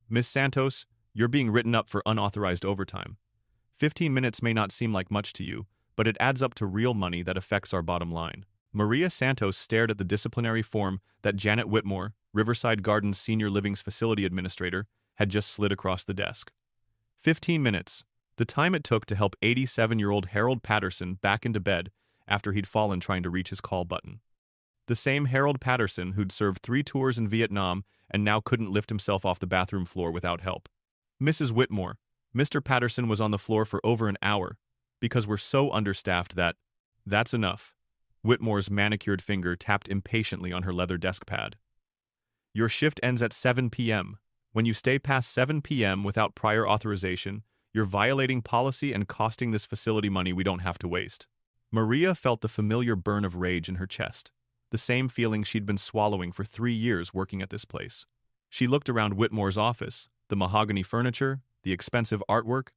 Miss Santos, you're being written up for unauthorized overtime. 15 minutes may not seem like much to you, but it adds up to real money that affects our bottom line. Maria Santos stared at the disciplinary form that Janet Whitmore, Riverside Gardens Senior Living's facility administrator, had just slid across the desk. 15 minutes. The time it took to help 87-year-old Harold Patterson back into bed after he'd fallen trying to reach his call button. The same Harold Patterson who'd served 3 tours in Vietnam and now couldn't lift himself off the bathroom floor without help. Mrs. Whitmore, Mr. Patterson was on the floor for over an hour because we're so understaffed that, that's enough. Whitmore's manicured finger tapped impatiently on her leather desk pad. Your shift ends at 7 p.m. When you stay past 7 p.m. without prior authorization, you're violating policy and costing this facility money we don't have to waste. Maria felt the familiar burn of rage in her chest, the same feeling she'd been swallowing for 3 years working at this place. She looked around Whitmore's office, the mahogany furniture, the expensive artwork,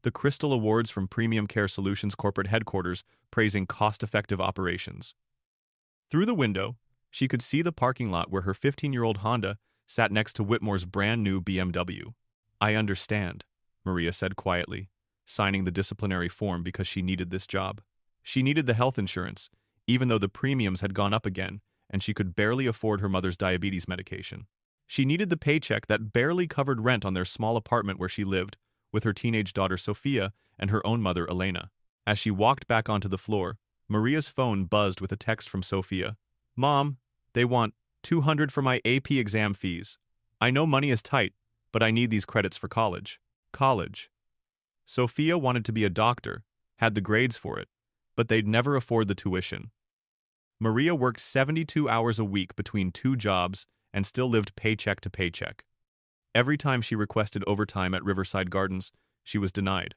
the crystal awards from Premium Care Solutions corporate headquarters praising cost-effective operations. Through the window, she could see the parking lot where her 15-year-old Honda sat next to Whitmore's brand-new BMW. I understand, Maria said quietly, signing the disciplinary form because she needed this job. She needed the health insurance, even though the premiums had gone up again and she could barely afford her mother's diabetes medication. She needed the paycheck that barely covered rent on their small apartment where she lived, with her teenage daughter Sophia and her own mother Elena. As she walked back onto the floor, Maria's phone buzzed with a text from Sophia. Mom, they want $200 for my AP exam fees. I know money is tight, but I need these credits for college. College. Sophia wanted to be a doctor, had the grades for it, but they'd never afford the tuition. Maria worked 72 hours a week between 2 jobs and still lived paycheck to paycheck. Every time she requested overtime at Riverside Gardens, she was denied.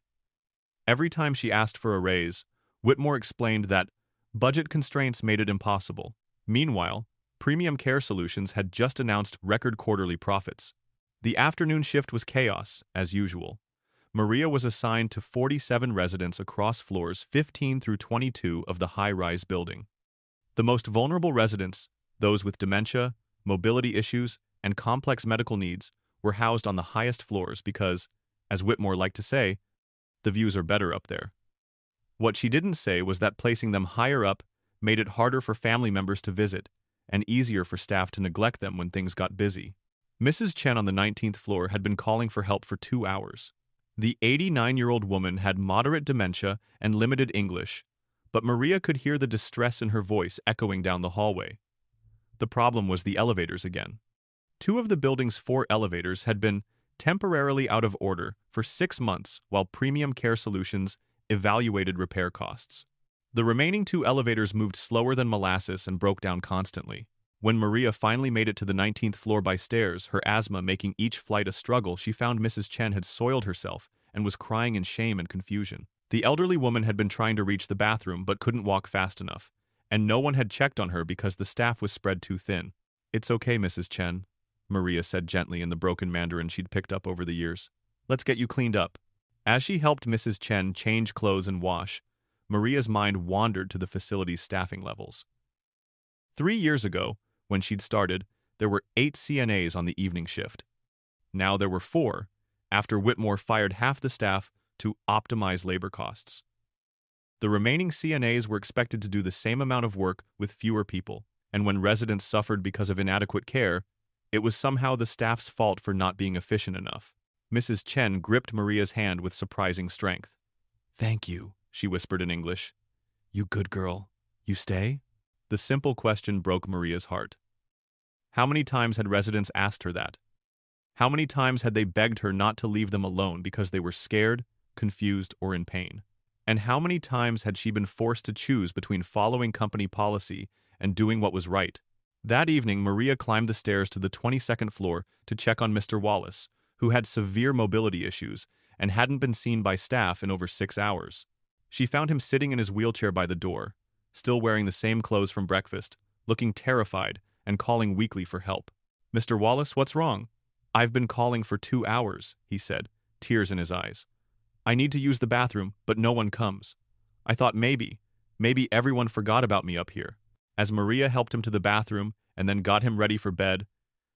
Every time she asked for a raise, Whitmore explained that budget constraints made it impossible. Meanwhile, Premium Care Solutions had just announced record quarterly profits. The afternoon shift was chaos, as usual. Maria was assigned to 47 residents across floors 15 through 22 of the high-rise building. The most vulnerable residents, those with dementia, mobility issues, and complex medical needs, were housed on the highest floors because, as Whitmore liked to say, the views are better up there. What she didn't say was that placing them higher up made it harder for family members to visit and easier for staff to neglect them when things got busy. Mrs. Chen on the 19th floor had been calling for help for 2 hours. The 89-year-old woman had moderate dementia and limited English, but Maria could hear the distress in her voice echoing down the hallway. The problem was the elevators again. 2 of the building's 4 elevators had been temporarily out of order for 6 months while Premium Care Solutions evaluated repair costs. The remaining 2 elevators moved slower than molasses and broke down constantly. When Maria finally made it to the 19th floor by stairs, her asthma making each flight a struggle, she found Mrs. Chen had soiled herself and was crying in shame and confusion. The elderly woman had been trying to reach the bathroom but couldn't walk fast enough, and no one had checked on her because the staff was spread too thin. It's okay, Mrs. Chen, Maria said gently in the broken Mandarin she'd picked up over the years. Let's get you cleaned up. As she helped Mrs. Chen change clothes and wash, Maria's mind wandered to the facility's staffing levels. 3 years ago, when she'd started, there were 8 CNAs on the evening shift. Now there were 4, after Whitmore fired half the staff to optimize labor costs. The remaining CNAs were expected to do the same amount of work with fewer people, and when residents suffered because of inadequate care, it was somehow the staff's fault for not being efficient enough. Mrs. Chen gripped Maria's hand with surprising strength. Thank you, she whispered in English. You good girl. You stay? The simple question broke Maria's heart. How many times had residents asked her that? How many times had they begged her not to leave them alone because they were scared, confused, or in pain? And how many times had she been forced to choose between following company policy and doing what was right? That evening, Maria climbed the stairs to the 22nd floor to check on Mr. Wallace, who had severe mobility issues and hadn't been seen by staff in over 6 hours. She found him sitting in his wheelchair by the door, still wearing the same clothes from breakfast, looking terrified and calling weakly for help. Mr. Wallace, what's wrong? I've been calling for 2 hours, he said, tears in his eyes. I need to use the bathroom, but no one comes. I thought maybe everyone forgot about me up here. As Maria helped him to the bathroom and then got him ready for bed,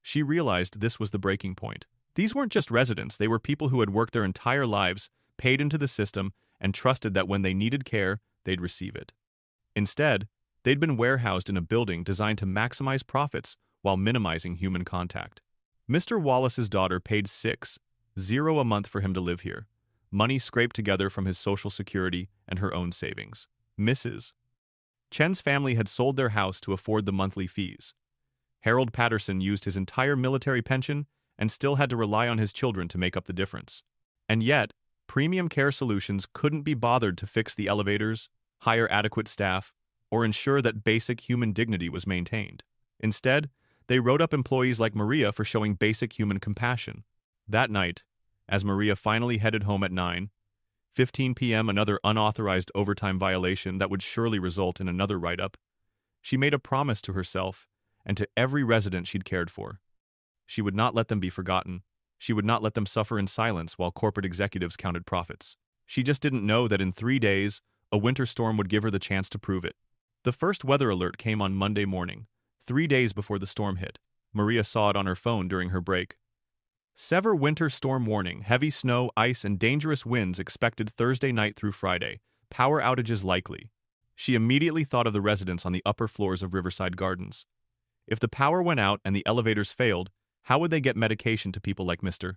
she realized this was the breaking point. These weren't just residents, they were people who had worked their entire lives, paid into the system, and trusted that when they needed care, they'd receive it. Instead, they'd been warehoused in a building designed to maximize profits while minimizing human contact. Mr. Wallace's daughter paid $6.0 a month for him to live here, money scraped together from his Social Security and her own savings. Mrs. Chen's family had sold their house to afford the monthly fees. Harold Patterson used his entire military pension and still had to rely on his children to make up the difference. And yet, Premium Care Solutions couldn't be bothered to fix the elevators, hire adequate staff, or ensure that basic human dignity was maintained. Instead, they wrote up employees like Maria for showing basic human compassion. That night, as Maria finally headed home at 9:15 p.m., another unauthorized overtime violation that would surely result in another write-up, she made a promise to herself and to every resident she'd cared for. She would not let them be forgotten. She would not let them suffer in silence while corporate executives counted profits. She just didn't know that in 3 days, a winter storm would give her the chance to prove it. The first weather alert came on Monday morning, 3 days before the storm hit. Maria saw it on her phone during her break. Severe winter storm warning, heavy snow, ice, and dangerous winds expected Thursday night through Friday. Power outages likely. She immediately thought of the residents on the upper floors of Riverside Gardens. If the power went out and the elevators failed, how would they get medication to people like Mr.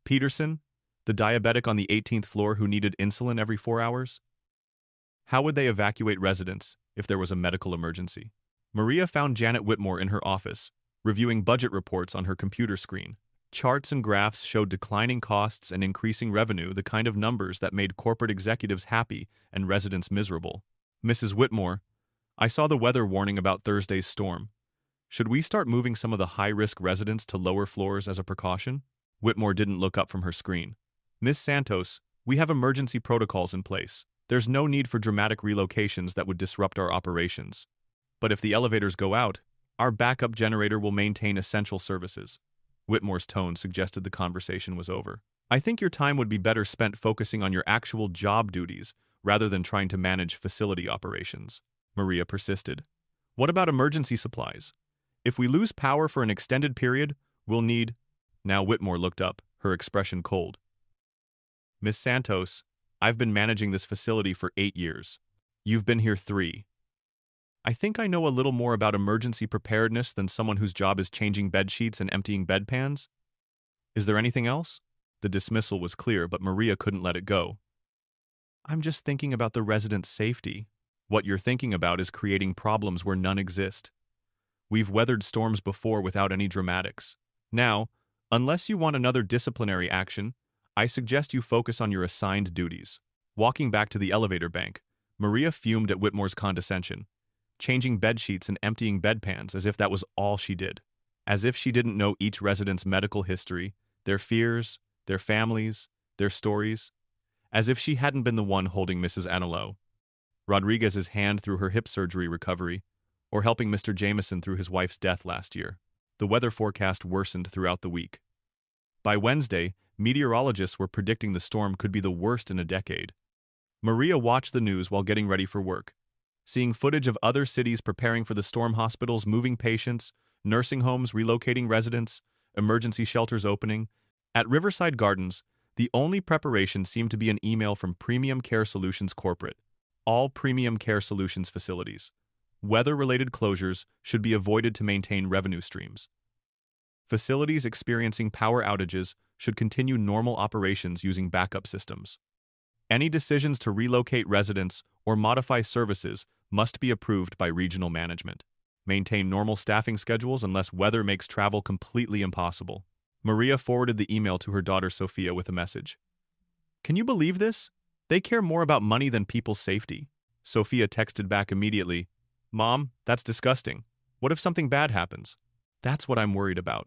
Peterson, the diabetic on the 18th floor who needed insulin every 4 hours? How would they evacuate residents if there was a medical emergency? Maria found Janet Whitmore in her office, reviewing budget reports on her computer screen. Charts and graphs showed declining costs and increasing revenue, the kind of numbers that made corporate executives happy and residents miserable. Mrs. Whitmore, I saw the weather warning about Thursday's storm. Should we start moving some of the high-risk residents to lower floors as a precaution? Whitmore didn't look up from her screen. Ms. Santos, we have emergency protocols in place. There's no need for dramatic relocations that would disrupt our operations. But if the elevators go out, our backup generator will maintain essential services. Whitmore's tone suggested the conversation was over. I think your time would be better spent focusing on your actual job duties rather than trying to manage facility operations. Maria persisted. What about emergency supplies? If we lose power for an extended period, we'll need... Now Whitmore looked up, her expression cold. Miss Santos, I've been managing this facility for 8 years. You've been here 3. I think I know a little more about emergency preparedness than someone whose job is changing bed sheets and emptying bedpans. Is there anything else? The dismissal was clear, but Maria couldn't let it go. I'm just thinking about the residents' safety. What you're thinking about is creating problems where none exist. We've weathered storms before without any dramatics. Now, unless you want another disciplinary action, I suggest you focus on your assigned duties. Walking back to the elevator bank, Maria fumed at Whitmore's condescension, changing bedsheets and emptying bedpans as if that was all she did. As if she didn't know each resident's medical history, their fears, their families, their stories. As if she hadn't been the one holding Mrs. Anelo Rodriguez's hand through her hip surgery recovery, or helping Mr. Jameson through his wife's death last year. The weather forecast worsened throughout the week. By Wednesday, meteorologists were predicting the storm could be the worst in a decade. Maria watched the news while getting ready for work, seeing footage of other cities preparing for the storm, hospitals moving patients, nursing homes relocating residents, emergency shelters opening. At Riverside Gardens, the only preparation seemed to be an email from Premium Care Solutions Corporate. All Premium Care Solutions facilities. Weather-related closures should be avoided to maintain revenue streams. Facilities experiencing power outages should continue normal operations using backup systems. Any decisions to relocate residents or modify services must be approved by regional management. Maintain normal staffing schedules unless weather makes travel completely impossible. Maria forwarded the email to her daughter Sophia with a message. Can you believe this? They care more about money than people's safety. Sophia texted back immediately, Mom, that's disgusting. What if something bad happens? That's what I'm worried about,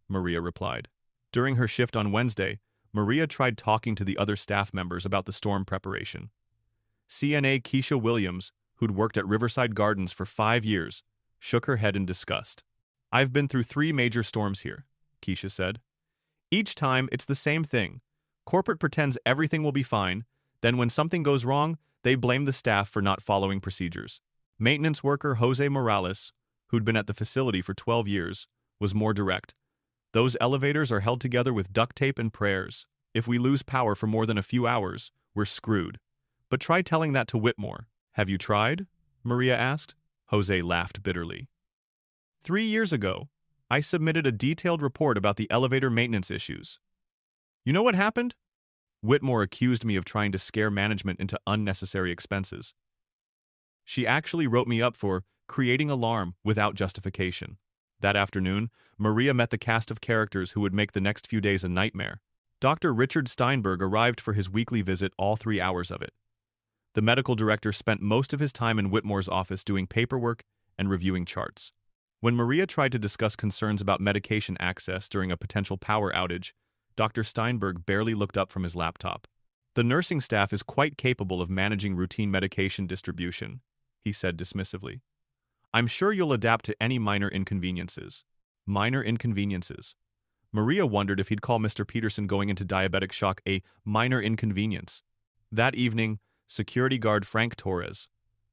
Maria replied. During her shift on Wednesday, Maria tried talking to the other staff members about the storm preparation. CNA Keisha Williams, who'd worked at Riverside Gardens for 5 years, shook her head in disgust. I've been through 3 major storms here, Keisha said. Each time, it's the same thing. Corporate pretends everything will be fine, then when something goes wrong, they blame the staff for not following procedures. Maintenance worker Jose Morales, who'd been at the facility for 12 years, was more direct. Those elevators are held together with duct tape and prayers. If we lose power for more than a few hours, we're screwed. But try telling that to Whitmore. Have you tried? Maria asked. Jose laughed bitterly. 3 years ago, I submitted a detailed report about the elevator maintenance issues. You know what happened? Whitmore accused me of trying to scare management into unnecessary expenses. She actually wrote me up for creating alarm without justification. That afternoon, Maria met the cast of characters who would make the next few days a nightmare. Dr. Richard Steinberg arrived for his weekly visit, all 3 hours of it. The medical director spent most of his time in Whitmore's office doing paperwork and reviewing charts. When Maria tried to discuss concerns about medication access during a potential power outage, Dr. Steinberg barely looked up from his laptop. The nursing staff is quite capable of managing routine medication distribution, he said dismissively. I'm sure you'll adapt to any minor inconveniences. Minor inconveniences. Maria wondered if he'd call Mr. Peterson going into diabetic shock a minor inconvenience. That evening, security guard Frank Torres,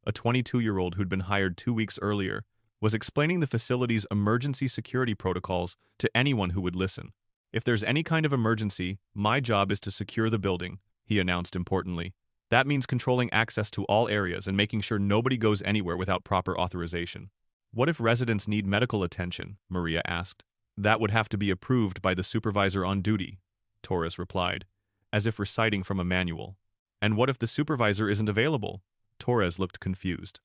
a 22-year-old who'd been hired 2 weeks earlier, was explaining the facility's emergency security protocols to anyone who would listen. If there's any kind of emergency, my job is to secure the building, he announced importantly. That means controlling access to all areas and making sure nobody goes anywhere without proper authorization. What if residents need medical attention? Maria asked. That would have to be approved by the supervisor on duty, Torres replied, as if reciting from a manual. And what if the supervisor isn't available? Torres looked confused.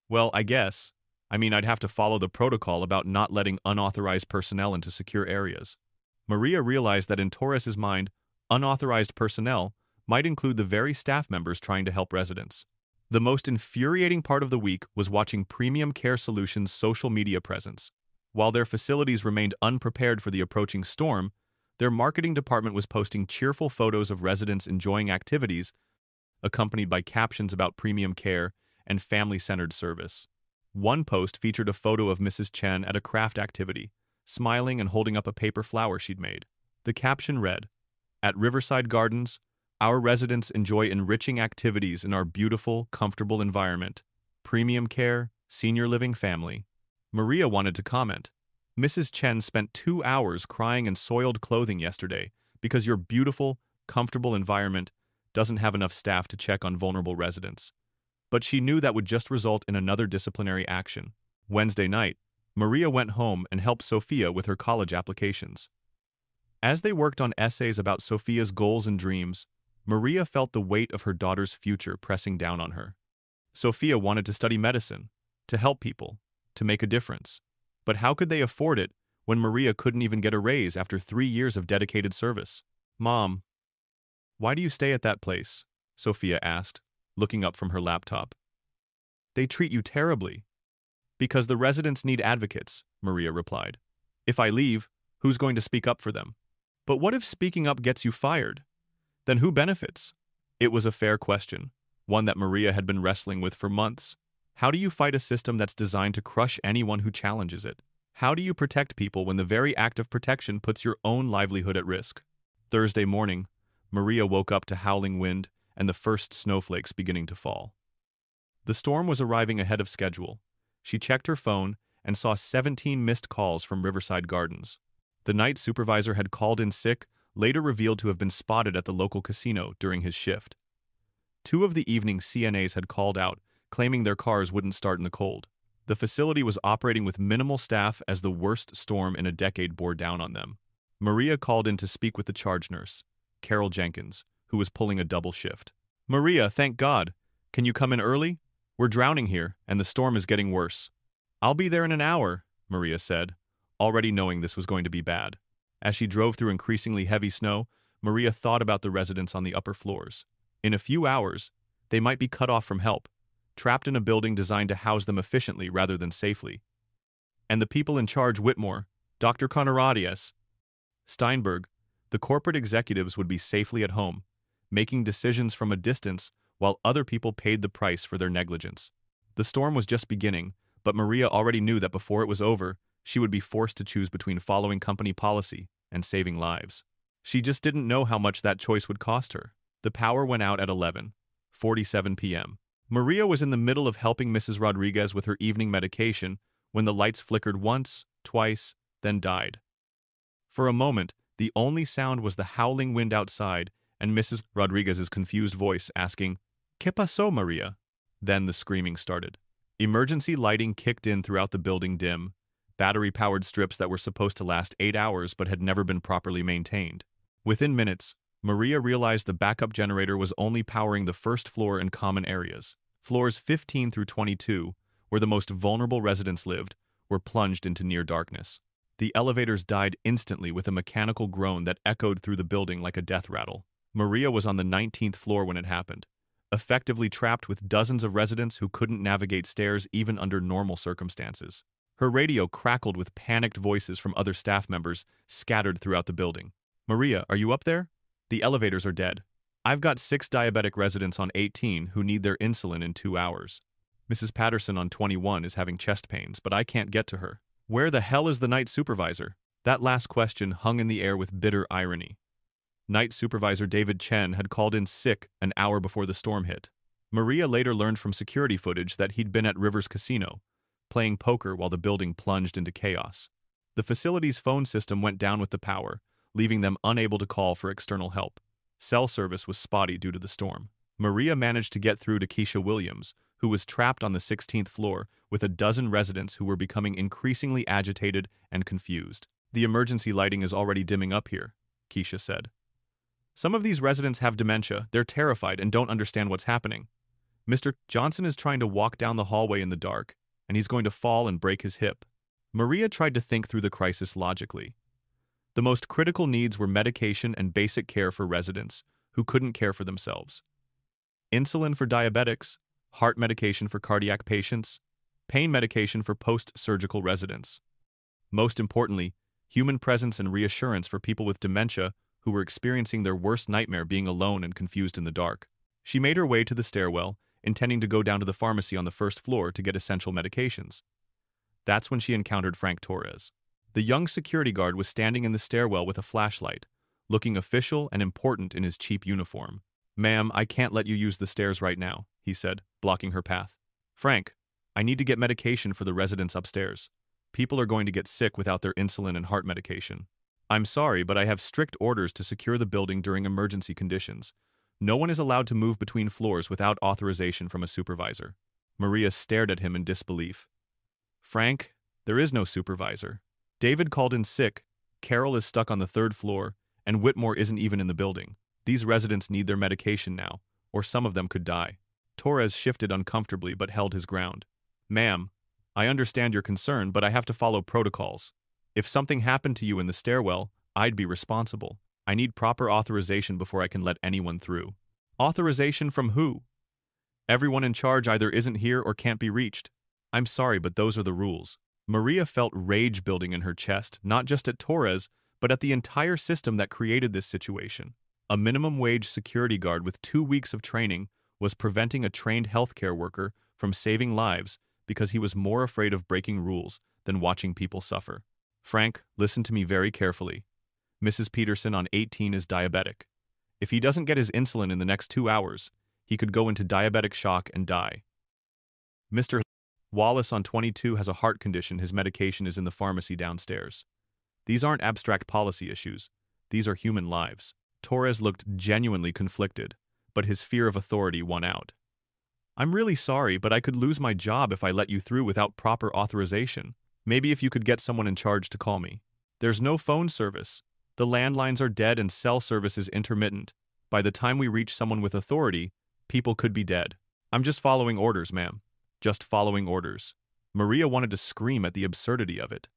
Well, I guess. I'd have to follow the protocol about not letting unauthorized personnel into secure areas. Maria realized that in Torres's mind, unauthorized personnel might include the very staff members trying to help residents. The most infuriating part of the week was watching Premium Care Solutions' social media presence. While their facilities remained unprepared for the approaching storm, their marketing department was posting cheerful photos of residents enjoying activities, accompanied by captions about premium care and family-centered service. One post featured a photo of Mrs. Chen at a craft activity, smiling and holding up a paper flower she'd made. The caption read, "At Riverside Gardens, our residents enjoy enriching activities in our beautiful, comfortable environment. Premium care, senior living family." Maria wanted to comment. Mrs. Chen spent 2 hours crying in soiled clothing yesterday because your beautiful, comfortable environment doesn't have enough staff to check on vulnerable residents. But she knew that would just result in another disciplinary action. Wednesday night, Maria went home and helped Sophia with her college applications. As they worked on essays about Sophia's goals and dreams, Maria felt the weight of her daughter's future pressing down on her. Sophia wanted to study medicine, to help people, to make a difference. But how could they afford it when Maria couldn't even get a raise after 3 years of dedicated service? "Mom, why do you stay at that place?" Sophia asked, looking up from her laptop. "They treat you terribly." "Because the residents need advocates," Maria replied. "If I leave, who's going to speak up for them?" "But what if speaking up gets you fired? Then who benefits?" It was a fair question, one that Maria had been wrestling with for months. How do you fight a system that's designed to crush anyone who challenges it? How do you protect people when the very act of protection puts your own livelihood at risk? Thursday morning, Maria woke up to howling wind and the first snowflakes beginning to fall. The storm was arriving ahead of schedule. She checked her phone and saw 17 missed calls from Riverside Gardens. The night supervisor had called in sick, later revealed to have been spotted at the local casino during his shift. 2 of the evening CNAs had called out, claiming their cars wouldn't start in the cold. The facility was operating with minimal staff as the worst storm in a decade bore down on them. Maria called in to speak with the charge nurse, Carol Jenkins, who was pulling a double shift. "Maria, thank God. Can you come in early? We're drowning here, and the storm is getting worse." "I'll be there in an hour," Maria said, already knowing this was going to be bad. As she drove through increasingly heavy snow, Maria thought about the residents on the upper floors. In a few hours, they might be cut off from help, trapped in a building designed to house them efficiently rather than safely. And the people in charge, Whitmore, Dr. Conradius, Steinberg, the corporate executives would be safely at home, making decisions from a distance while other people paid the price for their negligence. The storm was just beginning, but Maria already knew that before it was over, she would be forced to choose between following company policy and saving lives. She just didn't know how much that choice would cost her. The power went out at 11:47 p.m. Maria was in the middle of helping Mrs. Rodriguez with her evening medication when the lights flickered once, twice, then died. For a moment, the only sound was the howling wind outside and Mrs. Rodriguez's confused voice asking, "¿Qué pasó, Maria?" Then the screaming started. Emergency lighting kicked in throughout the building dim, battery-powered strips that were supposed to last 8 hours but had never been properly maintained. Within minutes, Maria realized the backup generator was only powering the first floor and common areas. Floors 15 through 22, where the most vulnerable residents lived, were plunged into near darkness. The elevators died instantly with a mechanical groan that echoed through the building like a death rattle. Maria was on the 19th floor when it happened, effectively trapped with dozens of residents who couldn't navigate stairs even under normal circumstances. Her radio crackled with panicked voices from other staff members scattered throughout the building. "Maria, are you up there? The elevators are dead. I've got 6 diabetic residents on 18 who need their insulin in 2 hours. Mrs. Patterson on 21 is having chest pains, but I can't get to her. Where the hell is the night supervisor?" That last question hung in the air with bitter irony. Night Supervisor David Chen had called in sick an hour before the storm hit. Maria later learned from security footage that he'd been at Rivers Casino, playing poker while the building plunged into chaos. The facility's phone system went down with the power, leaving them unable to call for external help. Cell service was spotty due to the storm. Maria managed to get through to Keisha Williams, who was trapped on the 16th floor with a dozen residents who were becoming increasingly agitated and confused. "The emergency lighting is already dimming up here," Keisha said. "Some of these residents have dementia, they're terrified and don't understand what's happening. Mr. Johnson is trying to walk down the hallway in the dark, and he's going to fall and break his hip." Maria tried to think through the crisis logically. The most critical needs were medication and basic care for residents who couldn't care for themselves. Insulin for diabetics, heart medication for cardiac patients, pain medication for post-surgical residents. Most importantly, human presence and reassurance for people with dementia who were experiencing their worst nightmare being alone and confused in the dark. She made her way to the stairwell, intending to go down to the pharmacy on the first floor to get essential medications. That's when she encountered Frank Torres. The young security guard was standing in the stairwell with a flashlight, looking official and important in his cheap uniform. "Ma'am, I can't let you use the stairs right now," he said, blocking her path. "Frank, I need to get medication for the residents upstairs. People are going to get sick without their insulin and heart medication. I'm sorry, but I have strict orders to secure the building during emergency conditions. No one is allowed to move between floors without authorization from a supervisor." Maria stared at him in disbelief. "Frank, there is no supervisor. David called in sick, Carol is stuck on the 3rd floor, and Whitmore isn't even in the building. These residents need their medication now, or some of them could die." Torres shifted uncomfortably but held his ground. "Ma'am, I understand your concern, but I have to follow protocols. If something happened to you in the stairwell, I'd be responsible. I need proper authorization before I can let anyone through." "Authorization from who?" "Everyone in charge either isn't here or can't be reached. I'm sorry, but those are the rules." Maria felt rage building in her chest, not just at Torres, but at the entire system that created this situation. A minimum wage security guard with 2 weeks of training was preventing a trained healthcare worker from saving lives because he was more afraid of breaking rules than watching people suffer. "Frank, listen to me very carefully. Mrs. Peterson on 18 is diabetic. If he doesn't get his insulin in the next 2 hours, he could go into diabetic shock and die. Mr. Wallace on 22 has a heart condition. His medication is in the pharmacy downstairs. These aren't abstract policy issues. These are human lives." Torres looked genuinely conflicted, but his fear of authority won out. "I'm really sorry, but I could lose my job if I let you through without proper authorization. Maybe if you could get someone in charge to call me. There's no phone service. The landlines are dead and cell service is intermittent. By the time we reach someone with authority, people could be dead. I'm just following orders, ma'am. Just following orders." Maria wanted to scream at the absurdity of it.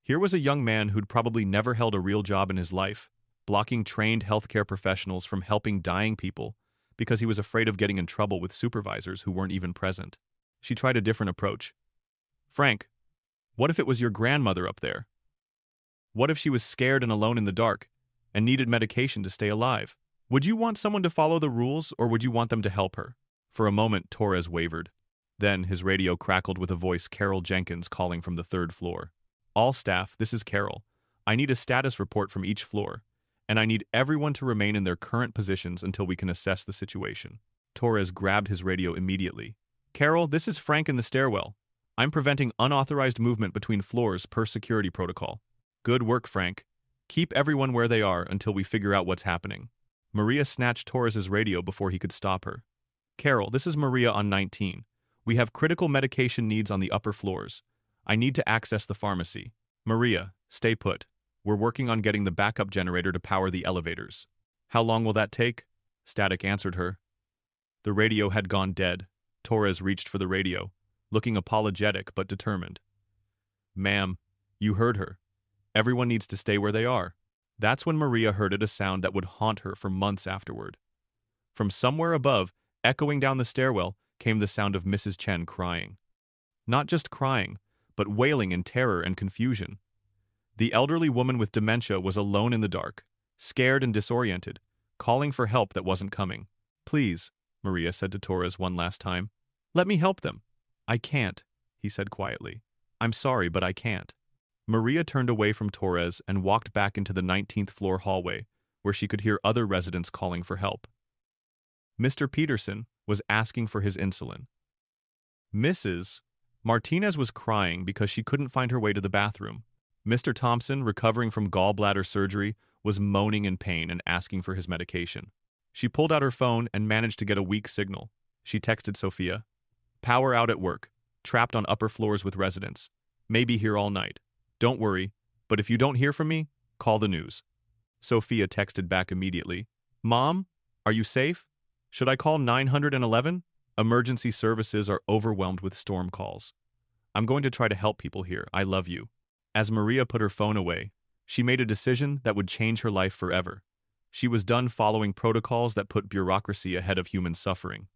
Here was a young man who'd probably never held a real job in his life, blocking trained healthcare professionals from helping dying people because he was afraid of getting in trouble with supervisors who weren't even present. She tried a different approach. "Frank, what if it was your grandmother up there? What if she was scared and alone in the dark and needed medication to stay alive? Would you want someone to follow the rules, or would you want them to help her?" For a moment, Torres wavered. Then his radio crackled with a voice Carol Jenkins calling from the 3rd floor. "All staff, this is Carol. I need a status report from each floor, and I need everyone to remain in their current positions until we can assess the situation." Torres grabbed his radio immediately. "Carol, this is Frank in the stairwell. I'm preventing unauthorized movement between floors per security protocol." "Good work, Frank. Keep everyone where they are until we figure out what's happening. Maria snatched Torres's radio before he could stop her. Carol, this is Maria on 19. We have critical medication needs on the upper floors. I need to access the pharmacy. Maria, stay put. We're working on getting the backup generator to power the elevators. How long will that take? Static answered her. The radio had gone dead. Torres reached for the radio, looking apologetic but determined. Ma'am, you heard her. Everyone needs to stay where they are. That's when Maria heard a sound that would haunt her for months afterward. From somewhere above, echoing down the stairwell, came the sound of Mrs. Chen crying. Not just crying, but wailing in terror and confusion. The elderly woman with dementia was alone in the dark, scared and disoriented, calling for help that wasn't coming. Please, Maria said to Torres one last time. Let me help them. I can't, he said quietly. I'm sorry, but I can't. Maria turned away from Torres and walked back into the 19th floor hallway, where she could hear other residents calling for help. Mr. Peterson was asking for his insulin. Mrs. Martinez was crying because she couldn't find her way to the bathroom. Mr. Thompson, recovering from gallbladder surgery, was moaning in pain and asking for his medication. She pulled out her phone and managed to get a weak signal. She texted Sophia. Power out at work. Trapped on upper floors with residents. May be here all night. Don't worry, but if you don't hear from me, call the news. Sophia texted back immediately. Mom, are you safe? Should I call 911? Emergency services are overwhelmed with storm calls. I'm going to try to help people here. I love you. As Maria put her phone away, she made a decision that would change her life forever. She was done following protocols that put bureaucracy ahead of human suffering.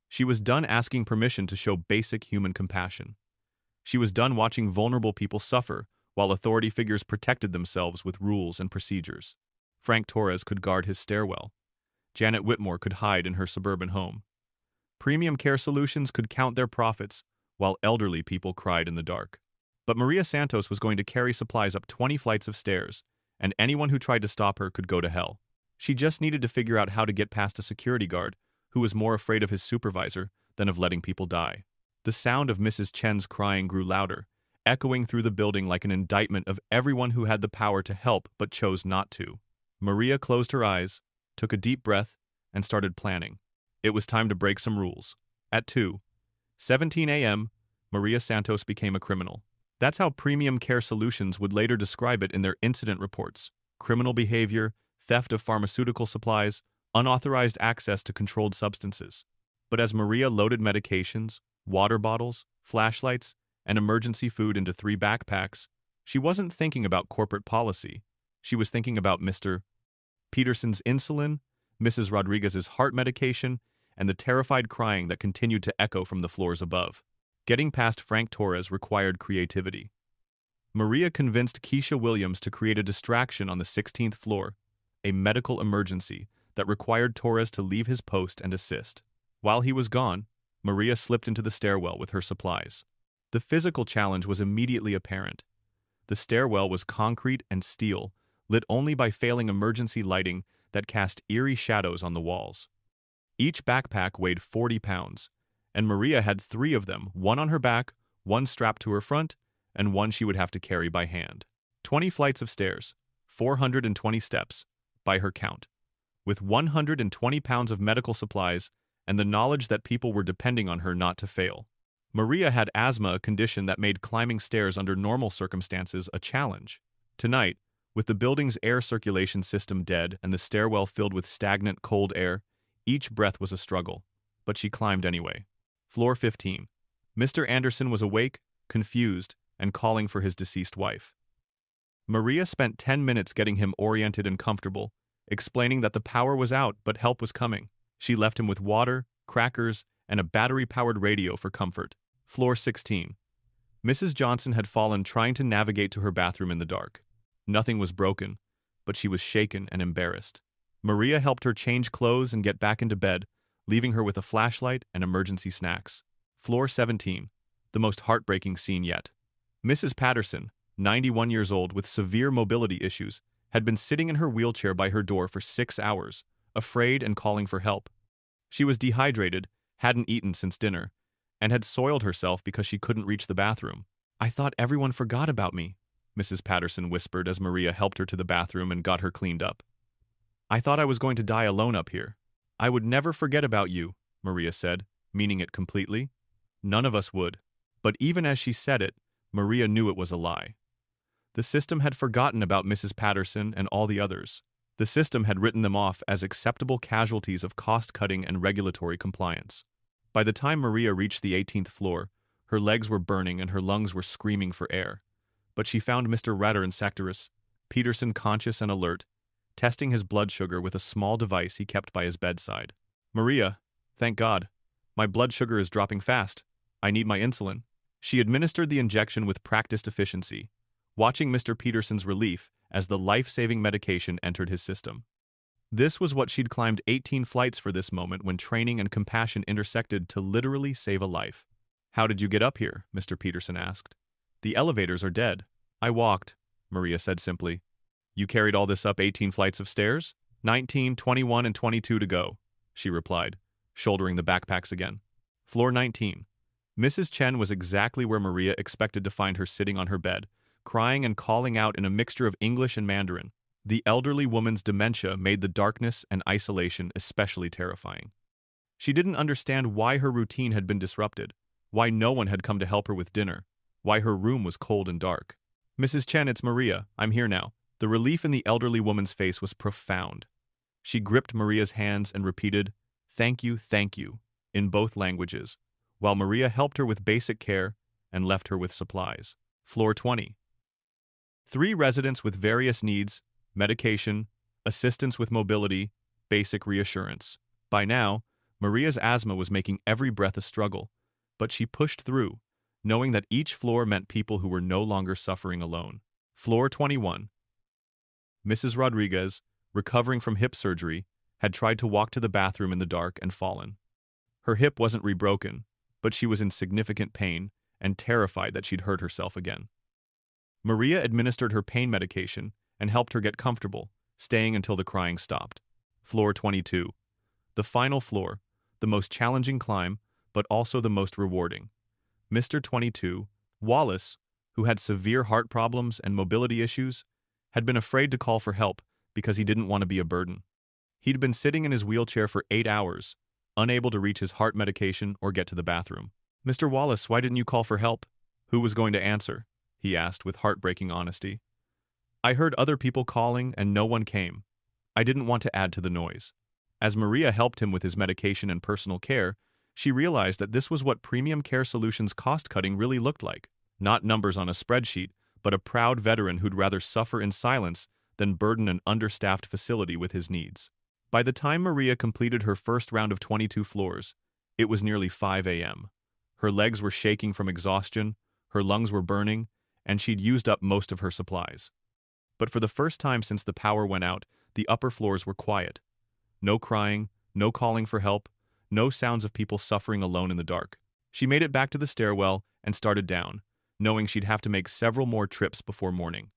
She was done asking permission to show basic human compassion. She was done watching vulnerable people suffer while authority figures protected themselves with rules and procedures. Frank Torres could guard his stairwell. Janet Whitmore could hide in her suburban home. Premium Care Solutions could count their profits while elderly people cried in the dark. But Maria Santos was going to carry supplies up 20 flights of stairs, and anyone who tried to stop her could go to hell. She just needed to figure out how to get past a security guard who was more afraid of his supervisor than of letting people die. The sound of Mrs. Chen's crying grew louder, echoing through the building like an indictment of everyone who had the power to help but chose not to. Maria closed her eyes, took a deep breath, and started planning. It was time to break some rules. At 2:17 a.m., Maria Santos became a criminal. That's how Premium Care Solutions would later describe it in their incident reports. Criminal behavior, theft of pharmaceutical supplies, unauthorized access to controlled substances. But as Maria loaded medications, water bottles, flashlights, and emergency food into 3 backpacks, she wasn't thinking about corporate policy. She was thinking about Mr. Peterson's insulin, Mrs. Rodriguez's heart medication, and the terrified crying that continued to echo from the floors above. Getting past Frank Torres required creativity. Maria convinced Keisha Williams to create a distraction on the 16th floor, a medical emergency that required Torres to leave his post and assist. While he was gone, Maria slipped into the stairwell with her supplies. The physical challenge was immediately apparent. The stairwell was concrete and steel, lit only by failing emergency lighting that cast eerie shadows on the walls. Each backpack weighed 40 pounds, and Maria had 3 of them, one on her back, one strapped to her front, and one she would have to carry by hand. 20 flights of stairs, 420 steps, by her count. With 120 pounds of medical supplies and the knowledge that people were depending on her not to fail. Maria had asthma, a condition that made climbing stairs under normal circumstances a challenge. Tonight, with the building's air circulation system dead and the stairwell filled with stagnant, cold air, each breath was a struggle, but she climbed anyway. Floor 15. Mr. Anderson was awake, confused, and calling for his deceased wife. Maria spent 10 minutes getting him oriented and comfortable, explaining that the power was out but help was coming. She left him with water, crackers, and a battery-powered radio for comfort. Floor 16. Mrs. Johnson had fallen trying to navigate to her bathroom in the dark. Nothing was broken, but she was shaken and embarrassed. Maria helped her change clothes and get back into bed, leaving her with a flashlight and emergency snacks. Floor 17. The most heartbreaking scene yet. Mrs. Patterson, 91 years old with severe mobility issues, had been sitting in her wheelchair by her door for 6 hours, afraid and calling for help. She was dehydrated, hadn't eaten since dinner, and had soiled herself because she couldn't reach the bathroom. I thought everyone forgot about me, Mrs. Patterson whispered as Maria helped her to the bathroom and got her cleaned up. I thought I was going to die alone up here. I would never forget about you, Maria said, meaning it completely. None of us would. But even as she said it, Maria knew it was a lie. The system had forgotten about Mrs. Patterson and all the others. The system had written them off as acceptable casualties of cost-cutting and regulatory compliance. By the time Maria reached the 18th floor, her legs were burning and her lungs were screaming for air. But she found Mr. Rattern-Sactoris, Peterson conscious and alert, testing his blood sugar with a small device he kept by his bedside. Maria, thank God. My blood sugar is dropping fast. I need my insulin. She administered the injection with practiced efficiency, watching Mr. Peterson's relief as the life-saving medication entered his system. This was what she'd climbed 18 flights for this moment when training and compassion intersected to literally save a life. How did you get up here? Mr. Peterson asked. The elevators are dead. I walked, Maria said simply. You carried all this up 18 flights of stairs? 19, 21, and 22 to go, she replied, shouldering the backpacks again. Floor 19. Mrs. Chen was exactly where Maria expected to find her sitting on her bed, crying and calling out in a mixture of English and Mandarin. The elderly woman's dementia made the darkness and isolation especially terrifying. She didn't understand why her routine had been disrupted, why no one had come to help her with dinner, why her room was cold and dark. Mrs. Chen, it's Maria. I'm here now. The relief in the elderly woman's face was profound. She gripped Maria's hands and repeated, thank you, in both languages, while Maria helped her with basic care and left her with supplies. Floor 20. 3 residents with various needs, medication, assistance with mobility, basic reassurance. By now, Maria's asthma was making every breath a struggle, but she pushed through, knowing that each floor meant people who were no longer suffering alone. Floor 21. Mrs. Rodriguez, recovering from hip surgery, had tried to walk to the bathroom in the dark and fallen. Her hip wasn't rebroken, but she was in significant pain and terrified that she'd hurt herself again. Maria administered her pain medication and helped her get comfortable, staying until the crying stopped. Floor 22. The final floor, the most challenging climb, but also the most rewarding. Mr. 22, Wallace, who had severe heart problems and mobility issues, had been afraid to call for help because he didn't want to be a burden. He'd been sitting in his wheelchair for 8 hours, unable to reach his heart medication or get to the bathroom. Mr. Wallace, why didn't you call for help? Who was going to answer? He asked with heartbreaking honesty. I heard other people calling and no one came. I didn't want to add to the noise. As Maria helped him with his medication and personal care, she realized that this was what Premium Care Solutions cost-cutting really looked like. Not numbers on a spreadsheet, but a proud veteran who'd rather suffer in silence than burden an understaffed facility with his needs. By the time Maria completed her first round of 22 floors, it was nearly 5 a.m. Her legs were shaking from exhaustion, her lungs were burning, and she'd used up most of her supplies. But for the first time since the power went out, the upper floors were quiet. No crying, no calling for help, no sounds of people suffering alone in the dark. She made it back to the stairwell and started down, knowing she'd have to make several more trips before morning.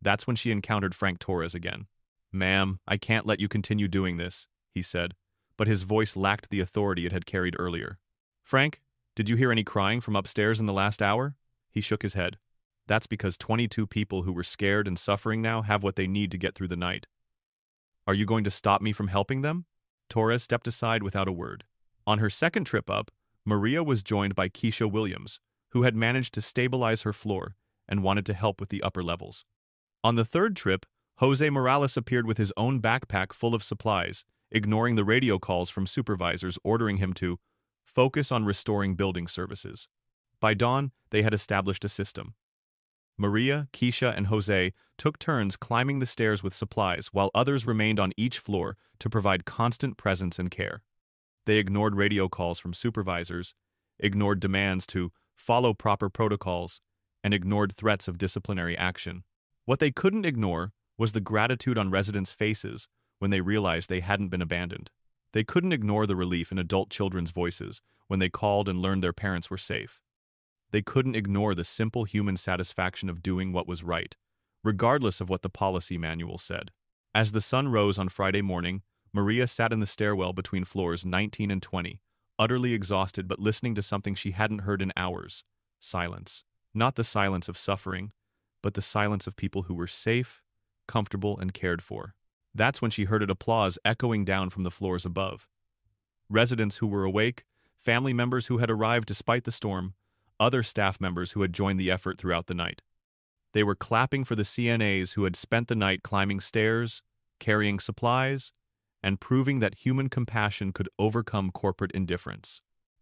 That's when she encountered Frank Torres again. Ma'am, I can't let you continue doing this, he said, but his voice lacked the authority it had carried earlier. Frank, did you hear any crying from upstairs in the last hour? He shook his head. That's because 22 people who were scared and suffering now have what they need to get through the night. Are you going to stop me from helping them? Torres stepped aside without a word. On her second trip up, Maria was joined by Keisha Williams, who had managed to stabilize her floor and wanted to help with the upper levels. On the third trip, Jose Morales appeared with his own backpack full of supplies, ignoring the radio calls from supervisors ordering him to focus on restoring building services. By dawn, they had established a system. Maria, Keisha, and Jose took turns climbing the stairs with supplies while others remained on each floor to provide constant presence and care. They ignored radio calls from supervisors, ignored demands to follow proper protocols, and ignored threats of disciplinary action. What they couldn't ignore was the gratitude on residents' faces when they realized they hadn't been abandoned. They couldn't ignore the relief in adult children's voices when they called and learned their parents were safe. They couldn't ignore the simple human satisfaction of doing what was right, regardless of what the policy manual said. As the sun rose on Friday morning, Maria sat in the stairwell between floors 19 and 20, utterly exhausted but listening to something she hadn't heard in hours. Silence. Not the silence of suffering, but the silence of people who were safe, comfortable, and cared for. That's when she heard an applause echoing down from the floors above. Residents who were awake, family members who had arrived despite the storm, other staff members who had joined the effort throughout the night. They were clapping for the CNAs who had spent the night climbing stairs, carrying supplies, and proving that human compassion could overcome corporate indifference.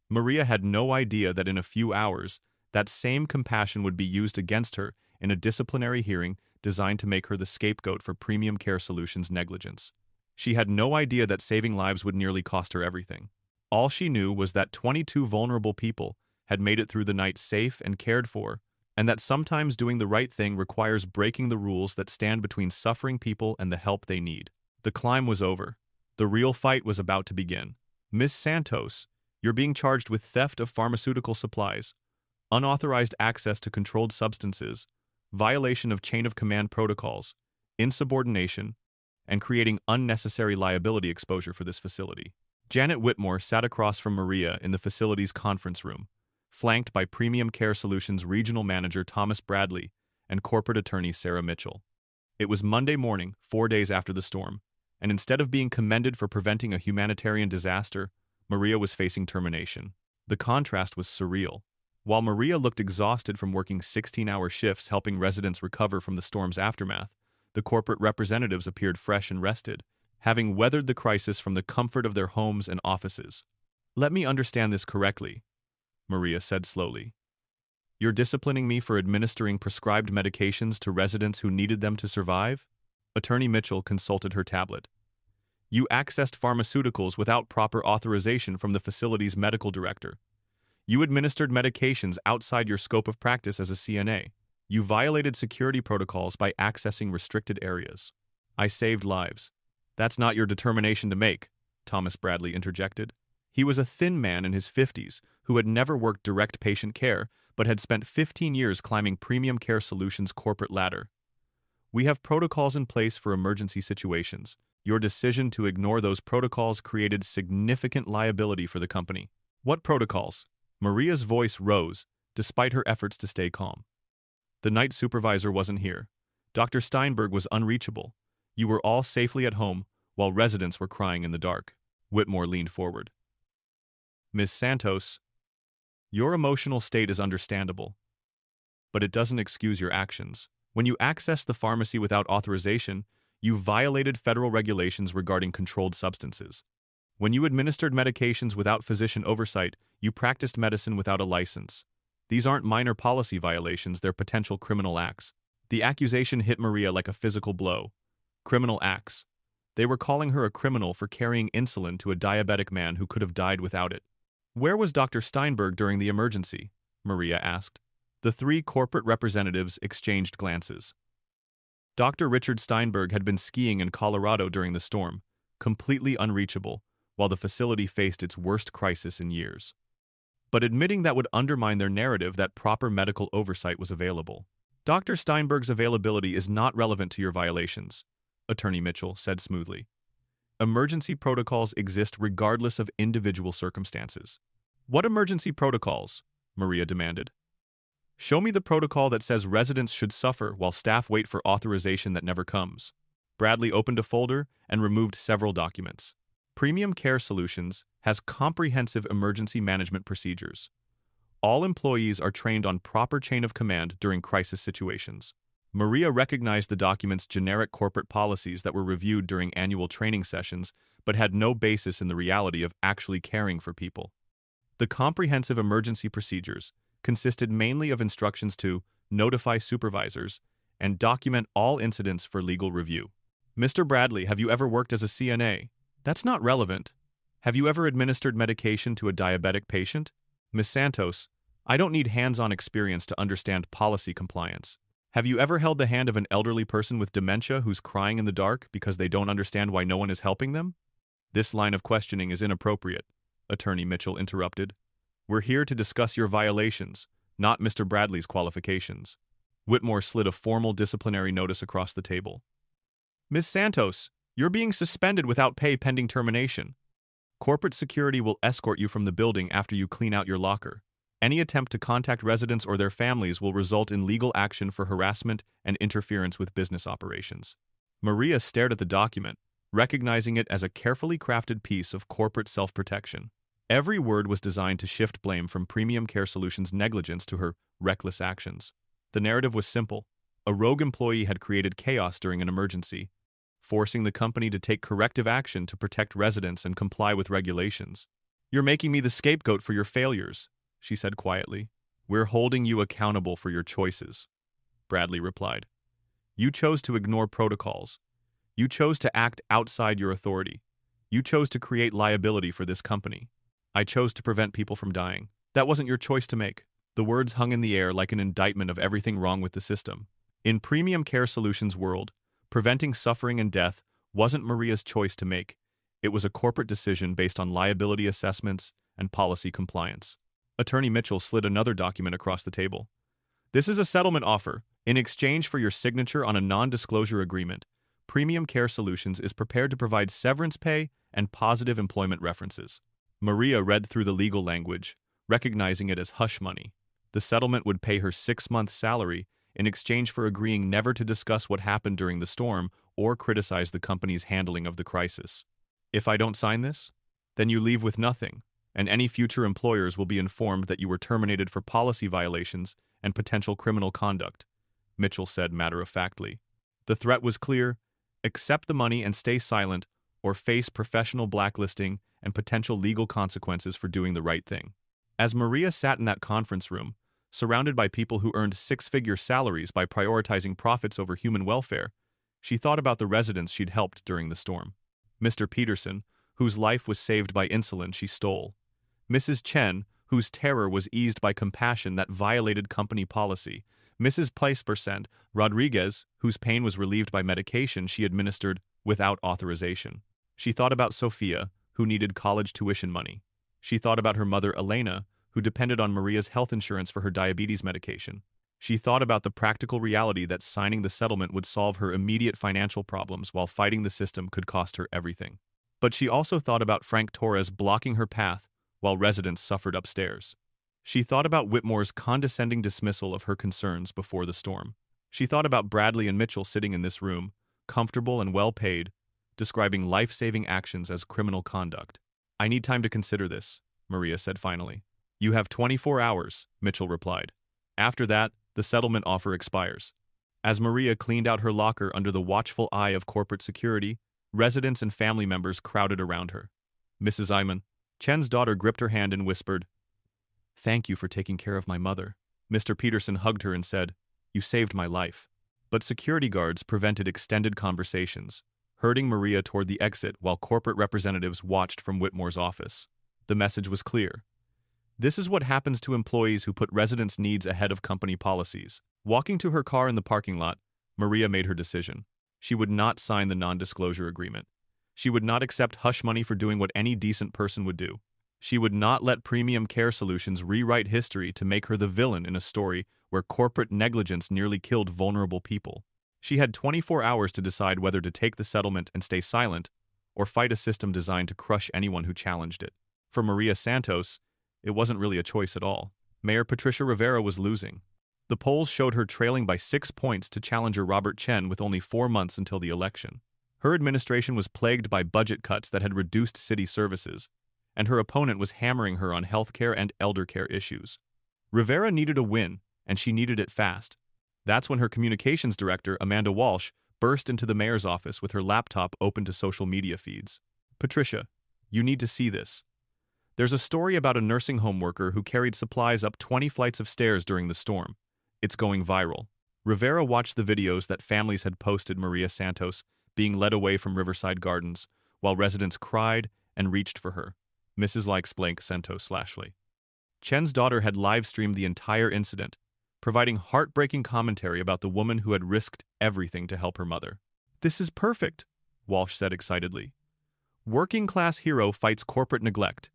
Maria had no idea that in a few hours, that same compassion would be used against her in a disciplinary hearing designed to make her the scapegoat for Premium Care Solutions' negligence. She had no idea that saving lives would nearly cost her everything. All she knew was that 22 vulnerable people had made it through the night safe and cared for, and that sometimes doing the right thing requires breaking the rules that stand between suffering people and the help they need. The climb was over. The real fight was about to begin. Ms. Santos, you're being charged with theft of pharmaceutical supplies, unauthorized access to controlled substances, violation of chain of command protocols, insubordination, and creating unnecessary liability exposure for this facility. Janet Whitmore sat across from Maria in the facility's conference room, flanked by Premium Care Solutions Regional Manager Thomas Bradley and Corporate Attorney Sarah Mitchell. It was Monday morning, 4 days after the storm, and instead of being commended for preventing a humanitarian disaster, Maria was facing termination. The contrast was surreal. While Maria looked exhausted from working 16-hour shifts helping residents recover from the storm's aftermath, the corporate representatives appeared fresh and rested, having weathered the crisis from the comfort of their homes and offices. "Let me understand this correctly," Maria said slowly. "You're disciplining me for administering prescribed medications to residents who needed them to survive?" Attorney Mitchell consulted her tablet. "You accessed pharmaceuticals without proper authorization from the facility's medical director. You administered medications outside your scope of practice as a CNA. You violated security protocols by accessing restricted areas. I saved lives. That's not your determination to make," Thomas Bradley interjected. He was a thin man in his 50s who had never worked direct patient care but had spent 15 years climbing Premium Care Solutions' corporate ladder. "We have protocols in place for emergency situations. Your decision to ignore those protocols created significant liability for the company." "What protocols?" Maria's voice rose, despite her efforts to stay calm. "The night supervisor wasn't here. Dr. Steinberg was unreachable. You were all safely at home, while residents were crying in the dark." Whitmore leaned forward. "Ms. Santos, your emotional state is understandable, but it doesn't excuse your actions. When you accessed the pharmacy without authorization, you violated federal regulations regarding controlled substances. When you administered medications without physician oversight, you practiced medicine without a license. These aren't minor policy violations, they're potential criminal acts." The accusation hit Maria like a physical blow. Criminal acts. They were calling her a criminal for carrying insulin to a diabetic man who could have died without it. "Where was Dr. Steinberg during the emergency?" Maria asked. The three corporate representatives exchanged glances. Dr. Richard Steinberg had been skiing in Colorado during the storm, completely unreachable, while the facility faced its worst crisis in years. But admitting that would undermine their narrative that proper medical oversight was available. "Dr. Steinberg's availability is not relevant to your violations," Attorney Mitchell said smoothly. "Emergency protocols exist regardless of individual circumstances." "What emergency protocols?" Maria demanded. "Show me the protocol that says residents should suffer while staff wait for authorization that never comes." Bradley opened a folder and removed several documents. Premium Care Solutions has comprehensive emergency management procedures. All employees are trained on proper chain of command during crisis situations. Maria recognized the document's generic corporate policies that were reviewed during annual training sessions but had no basis in the reality of actually caring for people. The comprehensive emergency procedures consisted mainly of instructions to notify supervisors and document all incidents for legal review. "Mr. Bradley, have you ever worked as a CNA?" "That's not relevant." "Have you ever administered medication to a diabetic patient?" "Ms. Santos, I don't need hands-on experience to understand policy compliance." "Have you ever held the hand of an elderly person with dementia who's crying in the dark because they don't understand why no one is helping them?" "This line of questioning is inappropriate," Attorney Mitchell interrupted. "We're here to discuss your violations, not Mr. Bradley's qualifications." Whitmore slid a formal disciplinary notice across the table. "Ms. Santos, you're being suspended without pay pending termination. Corporate security will escort you from the building after you clean out your locker. Any attempt to contact residents or their families will result in legal action for harassment and interference with business operations. Maria stared at the document, recognizing it as a carefully crafted piece of corporate self-protection. Every word was designed to shift blame from Premium Care Solutions' negligence to her reckless actions. The narrative was simple. A rogue employee had created chaos during an emergency, forcing the company to take corrective action to protect residents and comply with regulations. "You're making me the scapegoat for your failures," she said quietly. "We're holding you accountable for your choices," Bradley replied. "You chose to ignore protocols. You chose to act outside your authority. You chose to create liability for this company. I chose to prevent people from dying. That wasn't your choice to make." The words hung in the air like an indictment of everything wrong with the system. In Premium Care Solutions' world, preventing suffering and death wasn't Maria's choice to make. It was a corporate decision based on liability assessments and policy compliance. Attorney Mitchell slid another document across the table. "This is a settlement offer. In exchange for your signature on a non-disclosure agreement, Premium Care Solutions is prepared to provide severance pay and positive employment references." Maria read through the legal language, recognizing it as hush money. The settlement would pay her 6-month salary in exchange for agreeing never to discuss what happened during the storm or criticize the company's handling of the crisis. "If I don't sign this, then you leave with nothing, and any future employers will be informed that you were terminated for policy violations and potential criminal conduct," Mitchell said matter-of-factly. The threat was clear: accept the money and stay silent, or face professional blacklisting and potential legal consequences for doing the right thing. As Maria sat in that conference room, surrounded by people who earned 6-figure salaries by prioritizing profits over human welfare, she thought about the residents she'd helped during the storm. Mr. Peterson, whose life was saved by insulin she stole. Mrs. Chen, whose terror was eased by compassion that violated company policy. Mrs. Paispercent Rodriguez, whose pain was relieved by medication she administered without authorization. She thought about Sophia, who needed college tuition money. She thought about her mother Elena, who depended on Maria's health insurance for her diabetes medication. She thought about the practical reality that signing the settlement would solve her immediate financial problems while fighting the system could cost her everything. But she also thought about Frank Torres blocking her path while residents suffered upstairs. She thought about Whitmore's condescending dismissal of her concerns before the storm. She thought about Bradley and Mitchell sitting in this room, comfortable and well-paid, describing life-saving actions as criminal conduct. "I need time to consider this," Maria said finally. "You have 24 hours, Mitchell replied. "After that, the settlement offer expires." As Maria cleaned out her locker under the watchful eye of corporate security, residents and family members crowded around her. "Mrs. Iman," Chen's daughter gripped her hand and whispered, "Thank you for taking care of my mother." Mr. Peterson hugged her and said, "You saved my life." But security guards prevented extended conversations, herding Maria toward the exit while corporate representatives watched from Whitmore's office. The message was clear. This is what happens to employees who put residents' needs ahead of company policies. Walking to her car in the parking lot, Maria made her decision. She would not sign the non-disclosure agreement. She would not accept hush money for doing what any decent person would do. She would not let Premium Care Solutions rewrite history to make her the villain in a story where corporate negligence nearly killed vulnerable people. She had 24 hours to decide whether to take the settlement and stay silent, or fight a system designed to crush anyone who challenged it. For Maria Santos, it wasn't really a choice at all. Mayor Patricia Rivera was losing. The polls showed her trailing by 6 points to challenger Robert Chen with only 4 months until the election. Her administration was plagued by budget cuts that had reduced city services, and her opponent was hammering her on healthcare and elder care issues. Rivera needed a win, and she needed it fast. That's when her communications director, Amanda Walsh, burst into the mayor's office with her laptop open to social media feeds. "Patricia, you need to see this. There's a story about a nursing home worker who carried supplies up 20 flights of stairs during the storm. It's going viral." Rivera watched the videos that families had posted Maria Santos being led away from Riverside Gardens, while residents cried and reached for her. Mrs. Likes blank Santos Slashley. Chen's daughter had live-streamed the entire incident, providing heartbreaking commentary about the woman who had risked everything to help her mother. "This is perfect," Walsh said excitedly. "Working-class hero fights corporate neglect.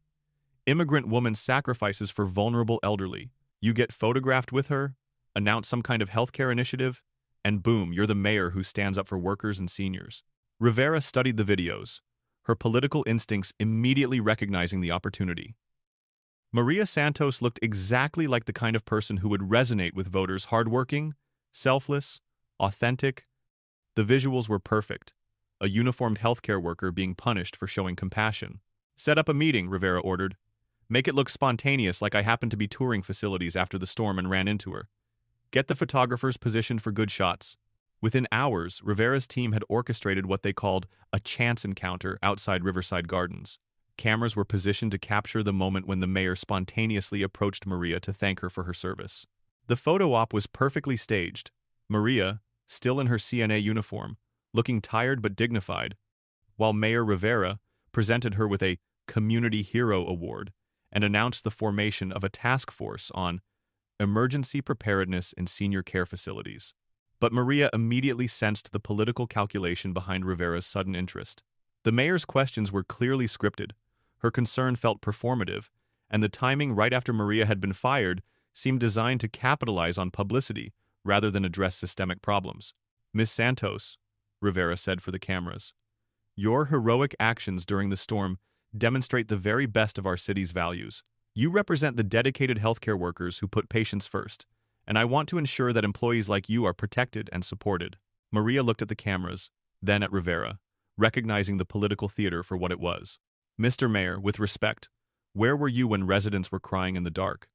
Immigrant woman sacrifices for vulnerable elderly. You get photographed with her, announce some kind of healthcare initiative, and boom, you're the mayor who stands up for workers and seniors." Rivera studied the videos, her political instincts immediately recognizing the opportunity. Maria Santos looked exactly like the kind of person who would resonate with voters: hardworking, selfless, authentic. The visuals were perfect. A uniformed healthcare worker being punished for showing compassion. Set up a meeting, Rivera ordered. Make it look spontaneous, like I happened to be touring facilities after the storm and ran into her. Get the photographers positioned for good shots. Within hours, Rivera's team had orchestrated what they called a chance encounter outside Riverside Gardens. Cameras were positioned to capture the moment when the mayor spontaneously approached Maria to thank her for her service. The photo op was perfectly staged. Maria, still in her CNA uniform, looking tired but dignified, while Mayor Rivera presented her with a Community Hero Award and announced the formation of a task force on emergency preparedness in senior care facilities. But Maria immediately sensed the political calculation behind Rivera's sudden interest. The mayor's questions were clearly scripted, her concern felt performative, and the timing right after Maria had been fired seemed designed to capitalize on publicity rather than address systemic problems. Miss Santos, Rivera said for the cameras, your heroic actions during the storm demonstrate the very best of our city's values. You represent the dedicated healthcare workers who put patients first, and I want to ensure that employees like you are protected and supported. Maria looked at the cameras, then at Rivera, recognizing the political theater for what it was. Mr. Mayor, with respect, where were you when residents were crying in the dark?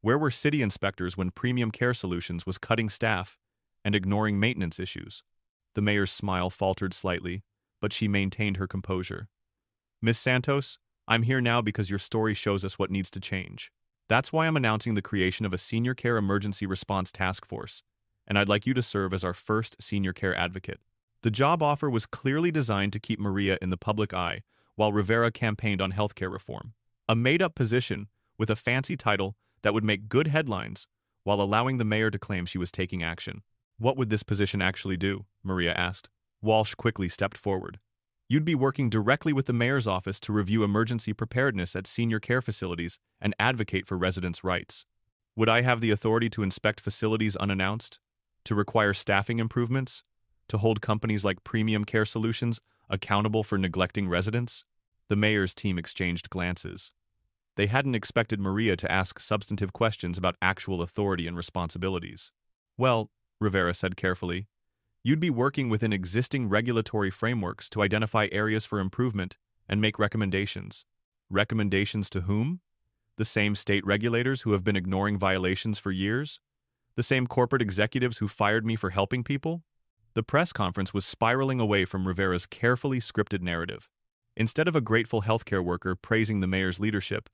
Where were city inspectors when Premium Care Solutions was cutting staff and ignoring maintenance issues? The mayor's smile faltered slightly, but she maintained her composure. Miss Santos, I'm here now because your story shows us what needs to change. That's why I'm announcing the creation of a Senior Care Emergency Response Task Force, and I'd like you to serve as our first senior care advocate. The job offer was clearly designed to keep Maria in the public eye, while Rivera campaigned on healthcare reform. A made-up position with a fancy title that would make good headlines, while allowing the mayor to claim she was taking action. What would this position actually do? Maria asked. Walsh quickly stepped forward. You'd be working directly with the mayor's office to review emergency preparedness at senior care facilities and advocate for residents' rights. Would I have the authority to inspect facilities unannounced? To require staffing improvements? To hold companies like Premium Care Solutions accountable for neglecting residents? The mayor's team exchanged glances. They hadn't expected Maria to ask substantive questions about actual authority and responsibilities. Well, Rivera said carefully, you'd be working within existing regulatory frameworks to identify areas for improvement and make recommendations. Recommendations to whom? The same state regulators who have been ignoring violations for years? The same corporate executives who fired me for helping people? The press conference was spiraling away from Rivera's carefully scripted narrative. Instead of a grateful healthcare worker praising the mayor's leadership,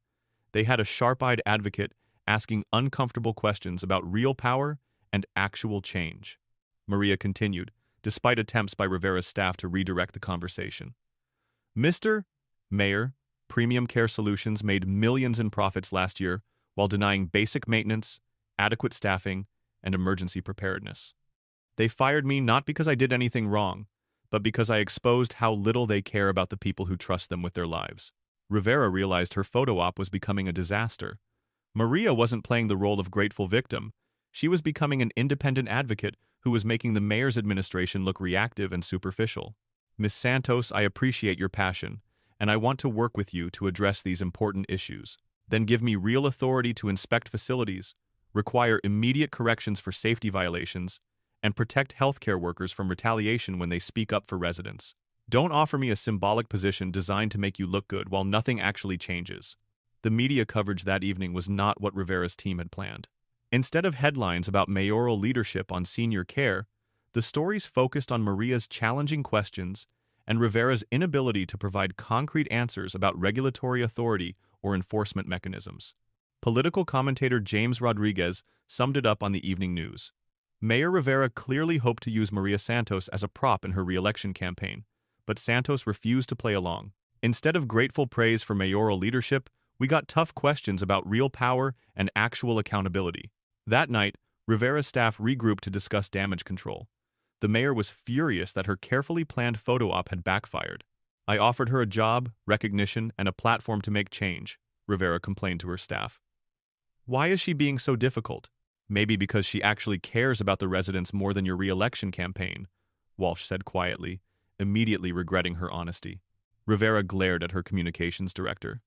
they had a sharp-eyed advocate asking uncomfortable questions about real power and actual change. Maria continued, despite attempts by Rivera's staff to redirect the conversation. Mr. Mayor, Premium Care Solutions made millions in profits last year while denying basic maintenance, adequate staffing, and emergency preparedness. They fired me not because I did anything wrong, but because I exposed how little they care about the people who trust them with their lives. Rivera realized her photo op was becoming a disaster. Maria wasn't playing the role of grateful victim. She was becoming an independent advocate who was making the mayor's administration look reactive and superficial. Miss Santos, I appreciate your passion, and I want to work with you to address these important issues. Then give me real authority to inspect facilities, require immediate corrections for safety violations, and protect healthcare workers from retaliation when they speak up for residents. Don't offer me a symbolic position designed to make you look good while nothing actually changes. The media coverage that evening was not what Rivera's team had planned. Instead of headlines about mayoral leadership on senior care, the stories focused on Maria's challenging questions and Rivera's inability to provide concrete answers about regulatory authority or enforcement mechanisms. Political commentator James Rodriguez summed it up on the evening news. Mayor Rivera clearly hoped to use Maria Santos as a prop in her re-election campaign, but Santos refused to play along. Instead of grateful praise for mayoral leadership, we got tough questions about real power and actual accountability. That night, Rivera's staff regrouped to discuss damage control. The mayor was furious that her carefully planned photo op had backfired. I offered her a job, recognition, and a platform to make change, Rivera complained to her staff. Why is she being so difficult? Maybe because she actually cares about the residents more than your re-election campaign, Walsh said quietly, immediately regretting her honesty. Rivera glared at her communications director.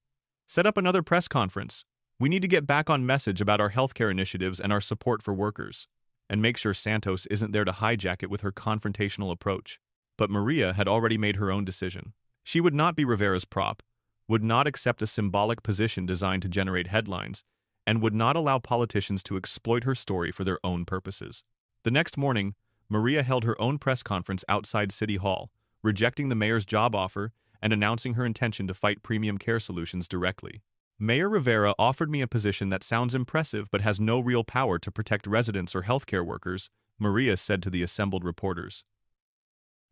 Set up another press conference. We need to get back on message about our healthcare initiatives and our support for workers, and make sure Santos isn't there to hijack it with her confrontational approach. But Maria had already made her own decision. She would not be Rivera's prop, would not accept a symbolic position designed to generate headlines, and would not allow politicians to exploit her story for their own purposes. The next morning, Maria held her own press conference outside City Hall, rejecting the mayor's job offer and announcing her intention to fight Premium Care Solutions directly. Mayor Rivera offered me a position that sounds impressive but has no real power to protect residents or healthcare workers, Maria said to the assembled reporters.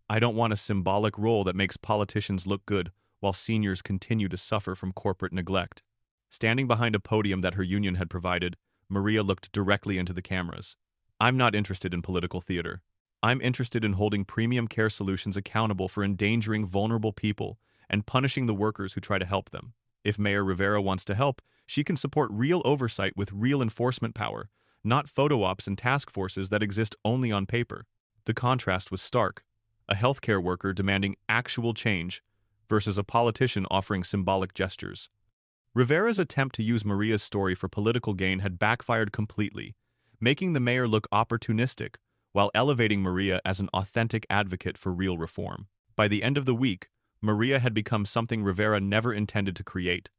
I don't want a symbolic role that makes politicians look good while seniors continue to suffer from corporate neglect. Standing behind a podium that her union had provided, Maria looked directly into the cameras. I'm not interested in political theater. I'm interested in holding Premium Care Solutions accountable for endangering vulnerable people and punishing the workers who try to help them. If Mayor Rivera wants to help, she can support real oversight with real enforcement power, not photo ops and task forces that exist only on paper. The contrast was stark. A healthcare worker demanding actual change versus a politician offering symbolic gestures. Rivera's attempt to use Maria's story for political gain had backfired completely, making the mayor look opportunistic while elevating Maria as an authentic advocate for real reform. By the end of the week, Maria had become something Rivera never intended to create.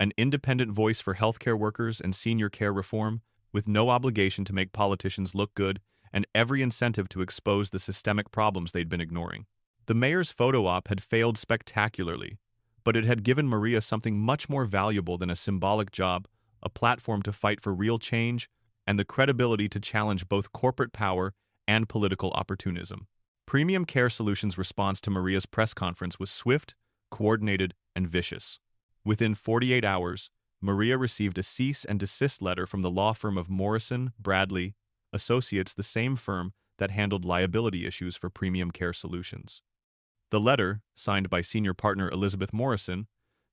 An independent voice for healthcare workers and senior care reform, with no obligation to make politicians look good and every incentive to expose the systemic problems they'd been ignoring. The mayor's photo op had failed spectacularly, but it had given Maria something much more valuable than a symbolic job, a platform to fight for real change, and the credibility to challenge both corporate power and political opportunism. Premium Care Solutions' response to Maria's press conference was swift, coordinated, and vicious. Within 48 hours, Maria received a cease and desist letter from the law firm of Morrison, Bradley, Associates, the same firm that handled liability issues for Premium Care Solutions. The letter, signed by senior partner Elizabeth Morrison,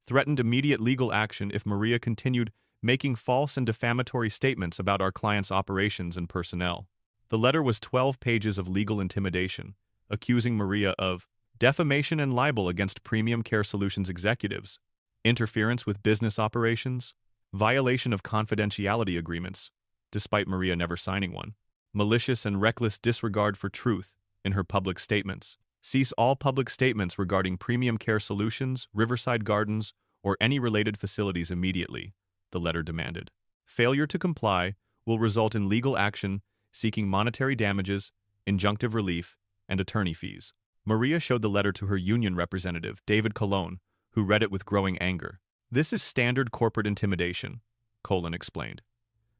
threatened immediate legal action if Maria continued making false and defamatory statements about our client's operations and personnel. The letter was 12 pages of legal intimidation, accusing Maria of defamation and libel against Premium Care Solutions executives, interference with business operations, violation of confidentiality agreements, despite Maria never signing one, malicious and reckless disregard for truth in her public statements. Cease all public statements regarding Premium Care Solutions, Riverside Gardens, or any related facilities immediately, the letter demanded. Failure to comply will result in legal action seeking monetary damages, injunctive relief, and attorney fees. Maria showed the letter to her union representative, David Colon, who read it with growing anger. This is standard corporate intimidation, Colon explained.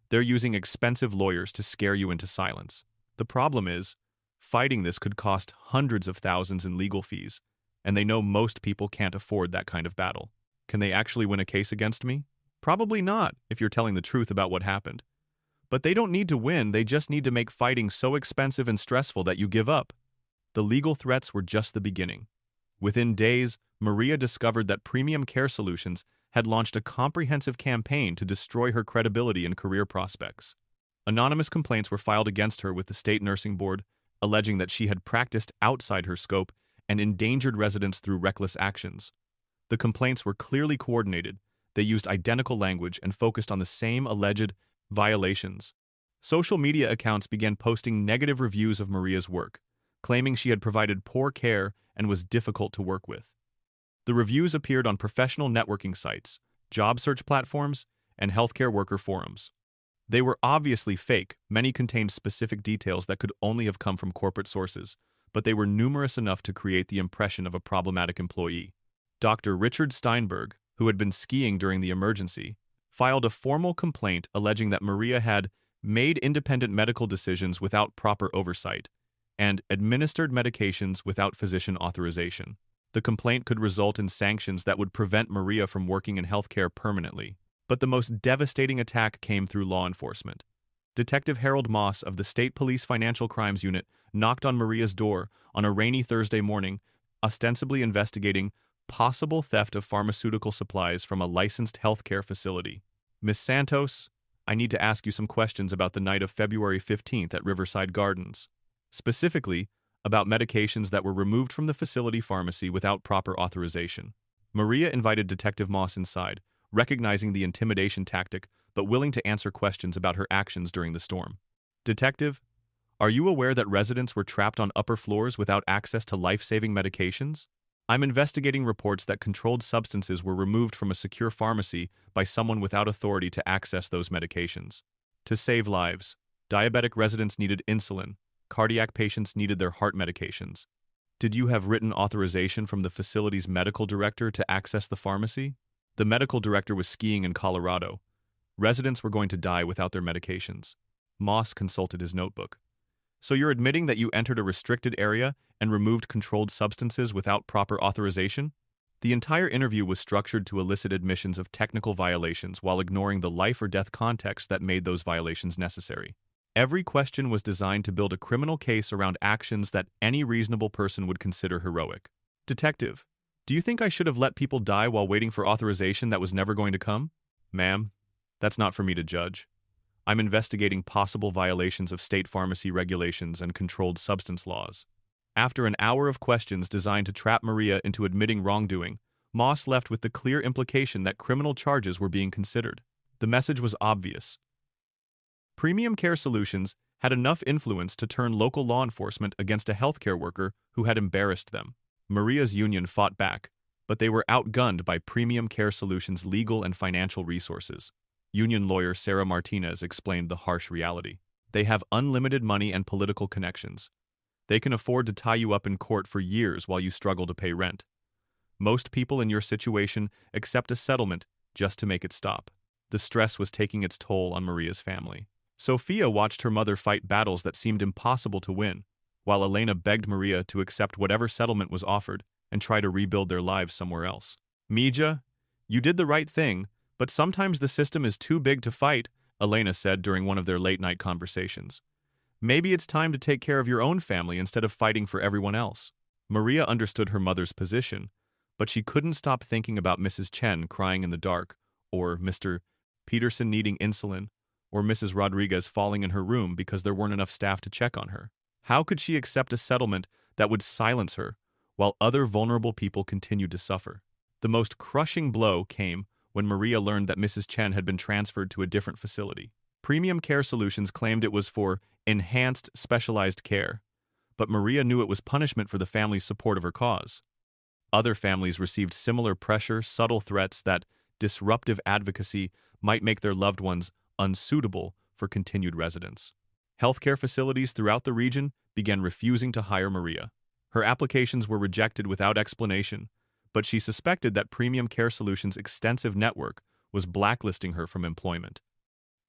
They're using expensive lawyers to scare you into silence. The problem is, fighting this could cost hundreds of thousands in legal fees, and they know most people can't afford that kind of battle. Can they actually win a case against me? Probably not, if you're telling the truth about what happened. But they don't need to win, they just need to make fighting so expensive and stressful that you give up. The legal threats were just the beginning. Within days, Maria discovered that Premium Care Solutions had launched a comprehensive campaign to destroy her credibility and career prospects. Anonymous complaints were filed against her with the state nursing board, alleging that she had practiced outside her scope and endangered residents through reckless actions. The complaints were clearly coordinated, they used identical language and focused on the same alleged violations. Social media accounts began posting negative reviews of Maria's work, claiming she had provided poor care and was difficult to work with. The reviews appeared on professional networking sites, job search platforms, and healthcare worker forums. They were obviously fake, many contained specific details that could only have come from corporate sources, but they were numerous enough to create the impression of a problematic employee. Dr. Richard Steinberg, who had been skiing during the emergency, filed a formal complaint alleging that Maria had made independent medical decisions without proper oversight and administered medications without physician authorization. The complaint could result in sanctions that would prevent Maria from working in healthcare permanently. But the most devastating attack came through law enforcement. Detective Harold Moss of the State Police Financial Crimes Unit knocked on Maria's door on a rainy Thursday morning, ostensibly investigating possible theft of pharmaceutical supplies from a licensed healthcare facility. Miss Santos, I need to ask you some questions about the night of February 15th at Riverside Gardens. Specifically, about medications that were removed from the facility pharmacy without proper authorization. Maria invited Detective Moss inside, recognizing the intimidation tactic but willing to answer questions about her actions during the storm. Detective, are you aware that residents were trapped on upper floors without access to life-saving medications? I'm investigating reports that controlled substances were removed from a secure pharmacy by someone without authority to access those medications. To save lives, diabetic residents needed insulin, cardiac patients needed their heart medications. Did you have written authorization from the facility's medical director to access the pharmacy? The medical director was skiing in Colorado. Residents were going to die without their medications. Moss consulted his notebook. So you're admitting that you entered a restricted area and removed controlled substances without proper authorization? The entire interview was structured to elicit admissions of technical violations while ignoring the life-or-death context that made those violations necessary. Every question was designed to build a criminal case around actions that any reasonable person would consider heroic. Detective, do you think I should have let people die while waiting for authorization that was never going to come? Ma'am, that's not for me to judge. I'm investigating possible violations of state pharmacy regulations and controlled substance laws. After an hour of questions designed to trap Maria into admitting wrongdoing, Moss left with the clear implication that criminal charges were being considered. The message was obvious. Premium Care Solutions had enough influence to turn local law enforcement against a healthcare worker who had embarrassed them. Maria's union fought back, but they were outgunned by Premium Care Solutions' legal and financial resources. Union lawyer Sarah Martinez explained the harsh reality. They have unlimited money and political connections. They can afford to tie you up in court for years while you struggle to pay rent. Most people in your situation accept a settlement just to make it stop. The stress was taking its toll on Maria's family. Sophia watched her mother fight battles that seemed impossible to win, while Elena begged Maria to accept whatever settlement was offered and try to rebuild their lives somewhere else. Mija, you did the right thing, but sometimes the system is too big to fight, Elena said during one of their late-night conversations. Maybe it's time to take care of your own family instead of fighting for everyone else. Maria understood her mother's position, but she couldn't stop thinking about Mrs. Chen crying in the dark, or Mr. Peterson needing insulin, or Mrs. Rodriguez falling in her room because there weren't enough staff to check on her. How could she accept a settlement that would silence her, while other vulnerable people continued to suffer? The most crushing blow came when Maria learned that Mrs. Chen had been transferred to a different facility. Premium Care Solutions claimed it was for enhanced specialized care, but Maria knew it was punishment for the family's support of her cause. Other families received similar pressure, subtle threats that disruptive advocacy might make their loved ones unsuitable for continued residence. Healthcare facilities throughout the region began refusing to hire Maria. Her applications were rejected without explanation, but she suspected that Premium Care Solutions' extensive network was blacklisting her from employment.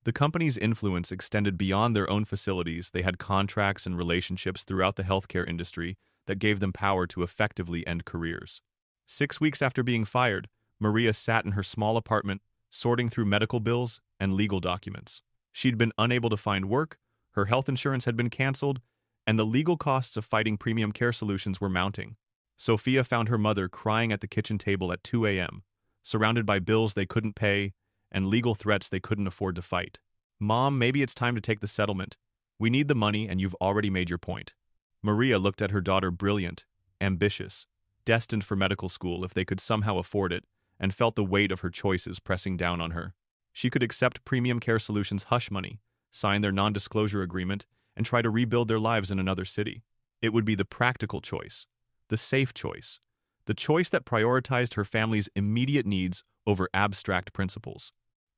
The company's influence extended beyond their own facilities. They had contracts and relationships throughout the healthcare industry that gave them power to effectively end careers. 6 weeks after being fired, Maria sat in her small apartment, sorting through medical bills and legal documents. She'd been unable to find work, her health insurance had been canceled, and the legal costs of fighting Premium Care Solutions were mounting. Sophia found her mother crying at the kitchen table at 2 a.m., surrounded by bills they couldn't pay and legal threats they couldn't afford to fight. Mom, maybe it's time to take the settlement. We need the money and you've already made your point. Maria looked at her daughter, brilliant, ambitious, destined for medical school if they could somehow afford it, and felt the weight of her choices pressing down on her. She could accept Premium Care Solutions' hush money, sign their non-disclosure agreement, and try to rebuild their lives in another city. It would be the practical choice, the safe choice, the choice that prioritized her family's immediate needs over abstract principles.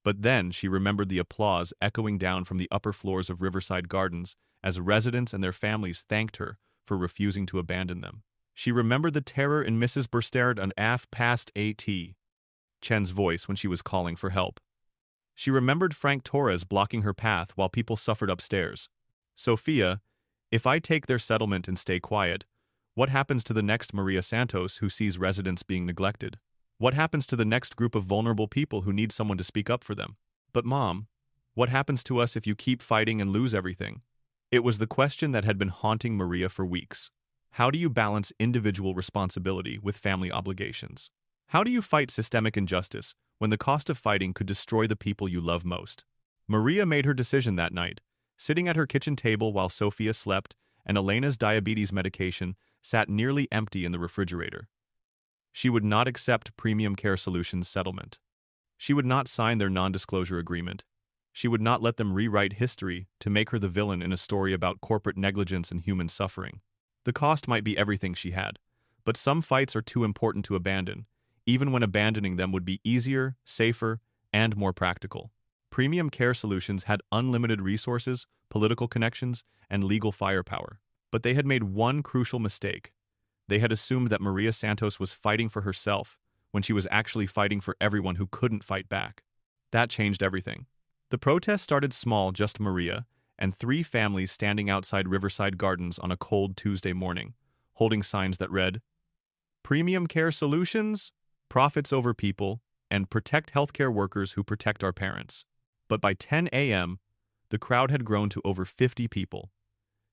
But then she remembered the applause echoing down from the upper floors of Riverside Gardens as residents and their families thanked her for refusing to abandon them. She remembered the terror in Mrs. Burstard and Af past A.T. Chen's voice when she was calling for help. She remembered Frank Torres blocking her path while people suffered upstairs. Sophia, if I take their settlement and stay quiet, what happens to the next Maria Santos who sees residents being neglected? What happens to the next group of vulnerable people who need someone to speak up for them? But Mom, what happens to us if you keep fighting and lose everything? It was the question that had been haunting Maria for weeks. How do you balance individual responsibility with family obligations? How do you fight systemic injustice when the cost of fighting could destroy the people you love most? Maria made her decision that night, sitting at her kitchen table while Sophia slept and Elena's diabetes medication sat nearly empty in the refrigerator. She would not accept Premium Care Solutions' settlement. She would not sign their non-disclosure agreement. She would not let them rewrite history to make her the villain in a story about corporate negligence and human suffering. The cost might be everything she had, but some fights are too important to abandon, even when abandoning them would be easier, safer, and more practical. Premium Care Solutions had unlimited resources, political connections, and legal firepower. But they had made one crucial mistake. They had assumed that Maria Santos was fighting for herself when she was actually fighting for everyone who couldn't fight back. That changed everything. The protest started small, just Maria, and 3 families standing outside Riverside Gardens on a cold Tuesday morning, holding signs that read, "Premium Care Solutions, Profits over People, and Protect Healthcare Workers Who Protect Our Parents." But by 10 a.m., the crowd had grown to over 50 people.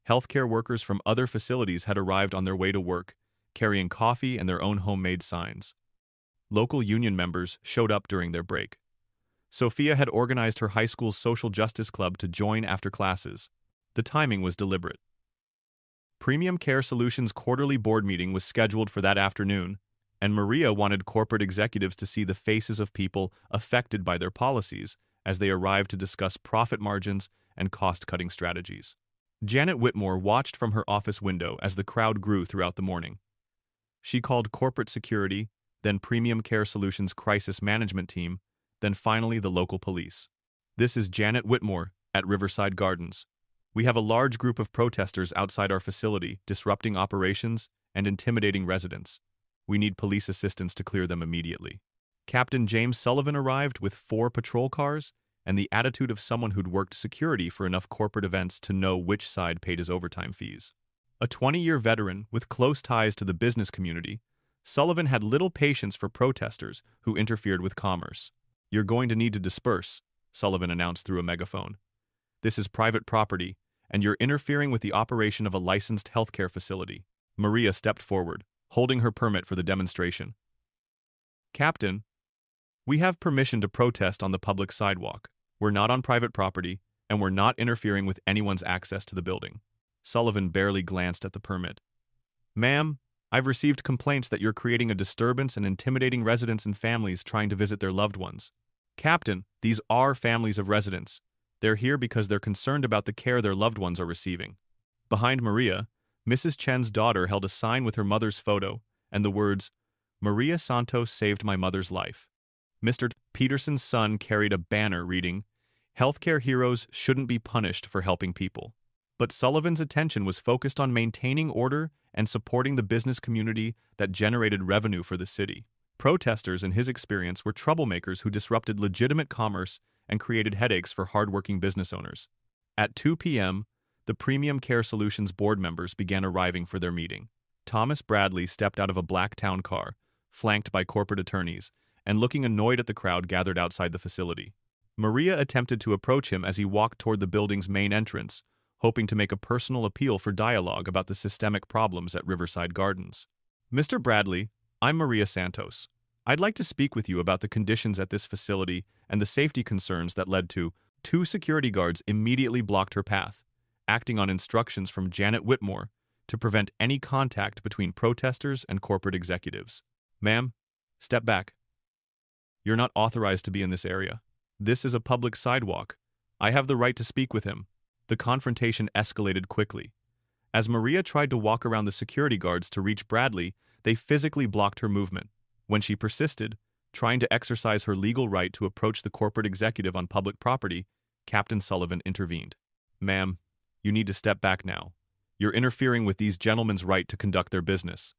Healthcare workers from other facilities had arrived on their way to work, carrying coffee and their own homemade signs. Local union members showed up during their break. Sophia had organized her high school's social justice club to join after classes. The timing was deliberate. Premium Care Solutions' quarterly board meeting was scheduled for that afternoon, and Maria wanted corporate executives to see the faces of people affected by their policies as they arrived to discuss profit margins and cost-cutting strategies. Janet Whitmore watched from her office window as the crowd grew throughout the morning. She called corporate security, then Premium Care Solutions' crisis management team, then finally the local police. "This is Janet Whitmore at Riverside Gardens. We have a large group of protesters outside our facility, disrupting operations and intimidating residents. We need police assistance to clear them immediately." Captain James Sullivan arrived with 4 patrol cars and the attitude of someone who'd worked security for enough corporate events to know which side paid his overtime fees. A 20-year veteran with close ties to the business community, Sullivan had little patience for protesters who interfered with commerce. "You're going to need to disperse," Sullivan announced through a megaphone. "This is private property, and you're interfering with the operation of a licensed healthcare facility." Maria stepped forward, holding her permit for the demonstration. "Captain, we have permission to protest on the public sidewalk. We're not on private property, and we're not interfering with anyone's access to the building." Sullivan barely glanced at the permit. "Ma'am, I've received complaints that you're creating a disturbance and intimidating residents and families trying to visit their loved ones." "Captain, these are families of residents. They're here because they're concerned about the care their loved ones are receiving." Behind Maria, Mrs. Chen's daughter held a sign with her mother's photo and the words, "Maria Santos saved my mother's life." Mr. Peterson's son carried a banner reading, "Healthcare heroes shouldn't be punished for helping people." But Sullivan's attention was focused on maintaining order and supporting the business community that generated revenue for the city. Protesters, in his experience, were troublemakers who disrupted legitimate commerce and created headaches for hardworking business owners. At 2 p.m., the Premium Care Solutions board members began arriving for their meeting. Thomas Bradley stepped out of a black town car, flanked by corporate attorneys, and looking annoyed at the crowd gathered outside the facility. Maria attempted to approach him as he walked toward the building's main entrance, hoping to make a personal appeal for dialogue about the systemic problems at Riverside Gardens. "Mr. Bradley, I'm Maria Santos. I'd like to speak with you about the conditions at this facility and the safety concerns that led to..." 2 security guards immediately blocked her path, acting on instructions from Janet Whitmore to prevent any contact between protesters and corporate executives. "Ma'am, step back. You're not authorized to be in this area. This is a public sidewalk. I have the right to speak with him." The confrontation escalated quickly. As Maria tried to walk around the security guards to reach Bradley, they physically blocked her movement. When she persisted, trying to exercise her legal right to approach the corporate executive on public property, Captain Sullivan intervened. "Ma'am, you need to step back now. You're interfering with these gentlemen's right to conduct their business.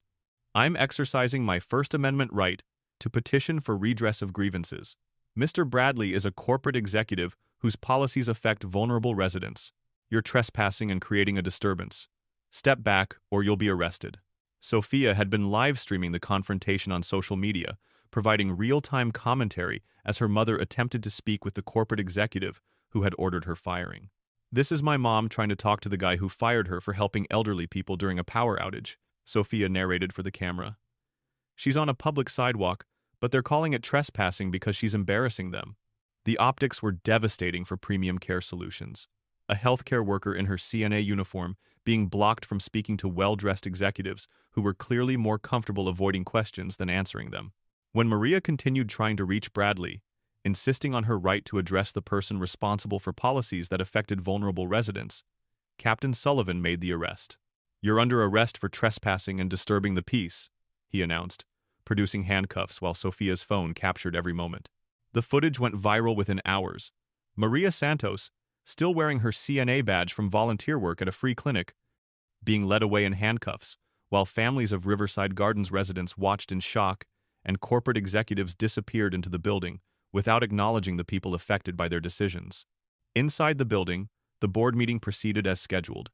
I'm exercising my First Amendment right to petition for redress of grievances. Mr. Bradley is a corporate executive whose policies affect vulnerable residents. You're trespassing and creating a disturbance. Step back or you'll be arrested." Sophia had been live streaming the confrontation on social media, providing real-time commentary as her mother attempted to speak with the corporate executive who had ordered her firing. "This is my mom trying to talk to the guy who fired her for helping elderly people during a power outage," Sophia narrated for the camera. "She's on a public sidewalk, but they're calling it trespassing because she's embarrassing them." The optics were devastating for Premium Care Solutions. A healthcare worker in her CNA uniform being blocked from speaking to well-dressed executives who were clearly more comfortable avoiding questions than answering them. When Maria continued trying to reach Bradley, insisting on her right to address the person responsible for policies that affected vulnerable residents, Captain Sullivan made the arrest. "You're under arrest for trespassing and disturbing the peace," he announced, producing handcuffs while Sophia's phone captured every moment. The footage went viral within hours. Maria Santos, still wearing her CNA badge from volunteer work at a free clinic, being led away in handcuffs, while families of Riverside Gardens residents watched in shock and corporate executives disappeared into the building without acknowledging the people affected by their decisions. Inside the building, the board meeting proceeded as scheduled.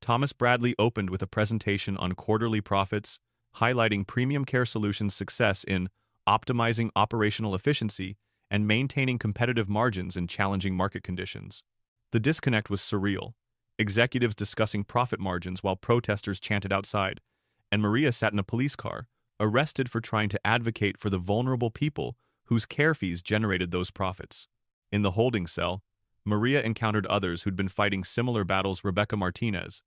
Thomas Bradley opened with a presentation on quarterly profits, highlighting Premium Care Solutions' success in optimizing operational efficiency and maintaining competitive margins in challenging market conditions. The disconnect was surreal. Executives discussing profit margins while protesters chanted outside, and Maria sat in a police car, arrested for trying to advocate for the vulnerable people whose care fees generated those profits. In the holding cell, Maria encountered others who'd been fighting similar battles. Rebecca Martinez,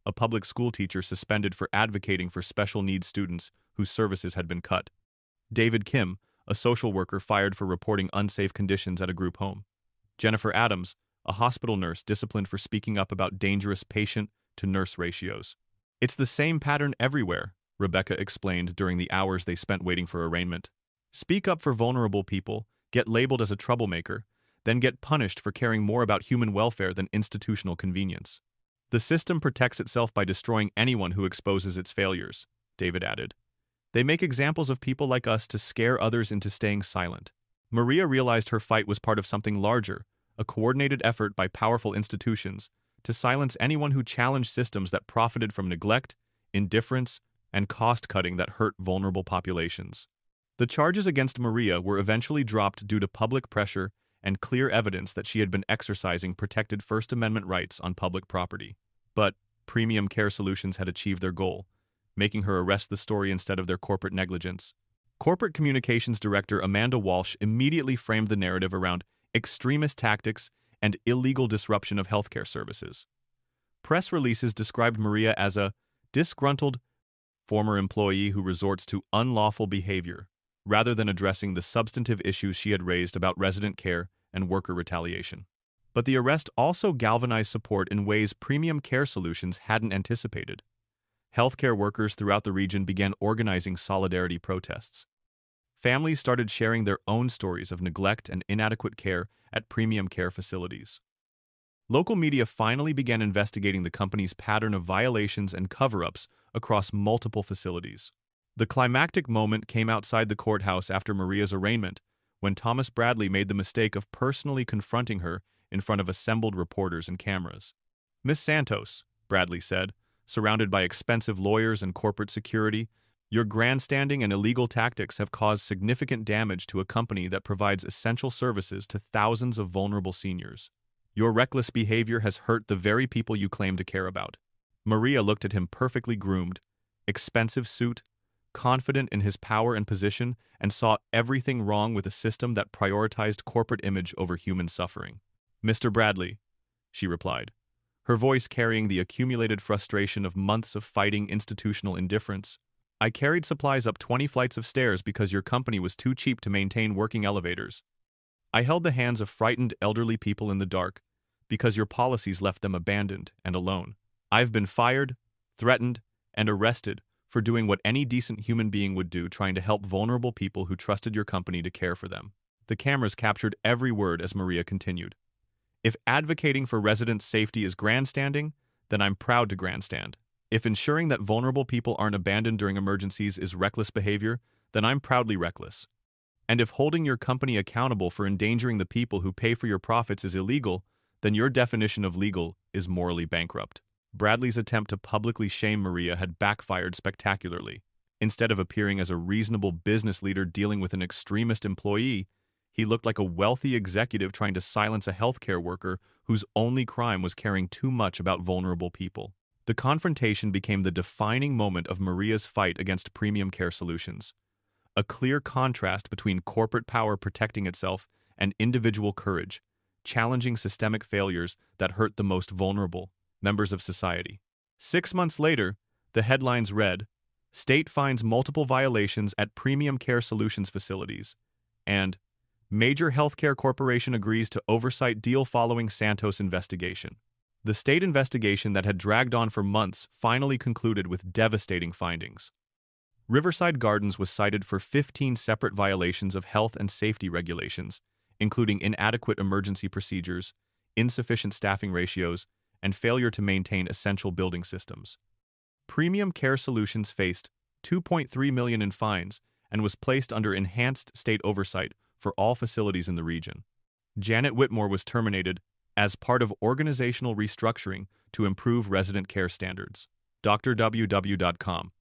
a public school teacher suspended for advocating for special needs students whose services had been cut. David Kim, a social worker fired for reporting unsafe conditions at a group home. Jennifer Adams, a hospital nurse disciplined for speaking up about dangerous patient-to-nurse ratios. "It's the same pattern everywhere," Rebecca explained during the hours they spent waiting for arraignment. "Speak up for vulnerable people, get labeled as a troublemaker, then get punished for caring more about human welfare than institutional convenience. The system protects itself by destroying anyone who exposes its failures," David added. "They make examples of people like us to scare others into staying silent." Maria realized her fight was part of something larger, a coordinated effort by powerful institutions to silence anyone who challenged systems that profited from neglect, indifference, and cost-cutting that hurt vulnerable populations. The charges against Maria were eventually dropped due to public pressure and clear evidence that she had been exercising protected First Amendment rights on public property. But Premium Care Solutions had achieved their goal, making her arrest the story instead of their corporate negligence. Corporate Communications Director Amanda Walsh immediately framed the narrative around extremist tactics and illegal disruption of healthcare services. Press releases described Maria as a disgruntled former employee who resorts to unlawful behavior, rather than addressing the substantive issues she had raised about resident care and worker retaliation. But the arrest also galvanized support in ways Premium Care Solutions hadn't anticipated. Healthcare workers throughout the region began organizing solidarity protests. Families started sharing their own stories of neglect and inadequate care at premium care facilities. Local media finally began investigating the company's pattern of violations and cover-ups across multiple facilities. The climactic moment came outside the courthouse after Maria's arraignment, when Thomas Bradley made the mistake of personally confronting her in front of assembled reporters and cameras. "Miss Santos," Bradley said, surrounded by expensive lawyers and corporate security, "your grandstanding and illegal tactics have caused significant damage to a company that provides essential services to thousands of vulnerable seniors. Your reckless behavior has hurt the very people you claim to care about." Maria looked at him perfectly groomed, expensive suit, confident in his power and position, and saw everything wrong with a system that prioritized corporate image over human suffering. "Mr. Bradley," she replied, her voice carrying the accumulated frustration of months of fighting institutional indifference, "I carried supplies up 20 flights of stairs because your company was too cheap to maintain working elevators. I held the hands of frightened elderly people in the dark because your policies left them abandoned and alone. I've been fired, threatened, and arrested for doing what any decent human being would do, trying to help vulnerable people who trusted your company to care for them." The cameras captured every word as Maria continued. "If advocating for residents' safety is grandstanding, then I'm proud to grandstand. If ensuring that vulnerable people aren't abandoned during emergencies is reckless behavior, then I'm proudly reckless. And if holding your company accountable for endangering the people who pay for your profits is illegal, then your definition of legal is morally bankrupt." Bradley's attempt to publicly shame Maria had backfired spectacularly. Instead of appearing as a reasonable business leader dealing with an extremist employee, he looked like a wealthy executive trying to silence a healthcare worker whose only crime was caring too much about vulnerable people. The confrontation became the defining moment of Maria's fight against Premium Care Solutions, a clear contrast between corporate power protecting itself and individual courage, challenging systemic failures that hurt the most vulnerable members of society. 6 months later, the headlines read, "State finds multiple violations at Premium Care Solutions facilities," and Major healthcare corporation agrees to oversight deal following Santos investigation. The state investigation that had dragged on for months finally concluded with devastating findings. Riverside Gardens was cited for 15 separate violations of health and safety regulations, including inadequate emergency procedures, insufficient staffing ratios, and failure to maintain essential building systems. Premium Care Solutions faced $2.3 million in fines and was placed under enhanced state oversight for all facilities in the region. Janet Whitmore was terminated as part of organizational restructuring to improve resident care standards. DrWW.com.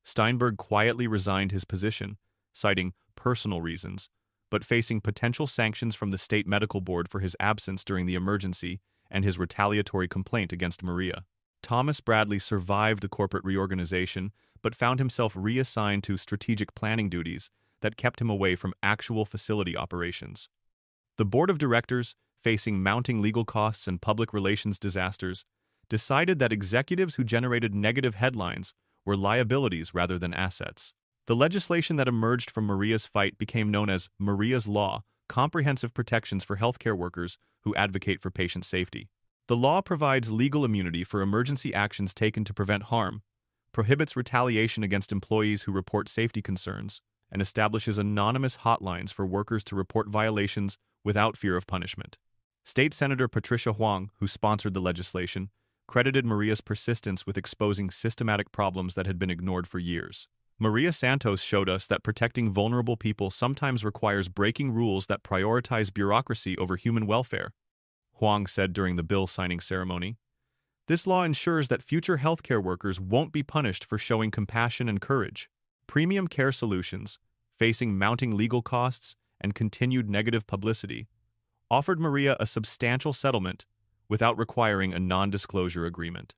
Steinberg quietly resigned his position, citing personal reasons, but facing potential sanctions from the state medical board for his absence during the emergency and his retaliatory complaint against Maria. Thomas Bradley survived the corporate reorganization, but found himself reassigned to strategic planning duties that kept him away from actual facility operations. The board of directors, facing mounting legal costs and public relations disasters, decided that executives who generated negative headlines were liabilities rather than assets. The legislation that emerged from Maria's fight became known as Maria's Law, Comprehensive Protections for Healthcare Workers Who Advocate for Patient Safety. The law provides legal immunity for emergency actions taken to prevent harm, prohibits retaliation against employees who report safety concerns, and establishes anonymous hotlines for workers to report violations without fear of punishment. State Senator Patricia Huang, who sponsored the legislation, credited Maria's persistence with exposing systematic problems that had been ignored for years. Maria Santos showed us that protecting vulnerable people sometimes requires breaking rules that prioritize bureaucracy over human welfare, Huang said during the bill signing ceremony. This law ensures that future healthcare workers won't be punished for showing compassion and courage. Premium Care Solutions, facing mounting legal costs and continued negative publicity, offered Maria a substantial settlement without requiring a non-disclosure agreement.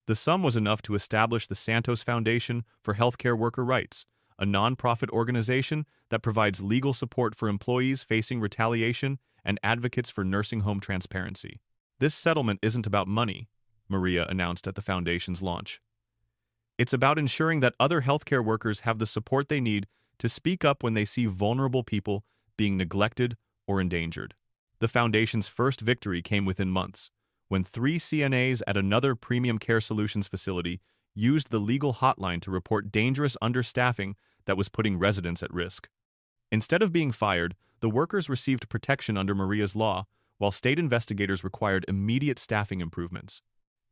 The sum was enough to establish the Santos Foundation for Healthcare Worker Rights, a non-profit organization that provides legal support for employees facing retaliation and advocates for nursing home transparency. This settlement isn't about money, Maria announced at the foundation's launch. It's about ensuring that other healthcare workers have the support they need to speak up when they see vulnerable people being neglected or endangered. The foundation's first victory came within months, when 3 CNAs at another Premium Care Solutions facility used the legal hotline to report dangerous understaffing that was putting residents at risk. Instead of being fired, the workers received protection under Maria's Law, while state investigators required immediate staffing improvements.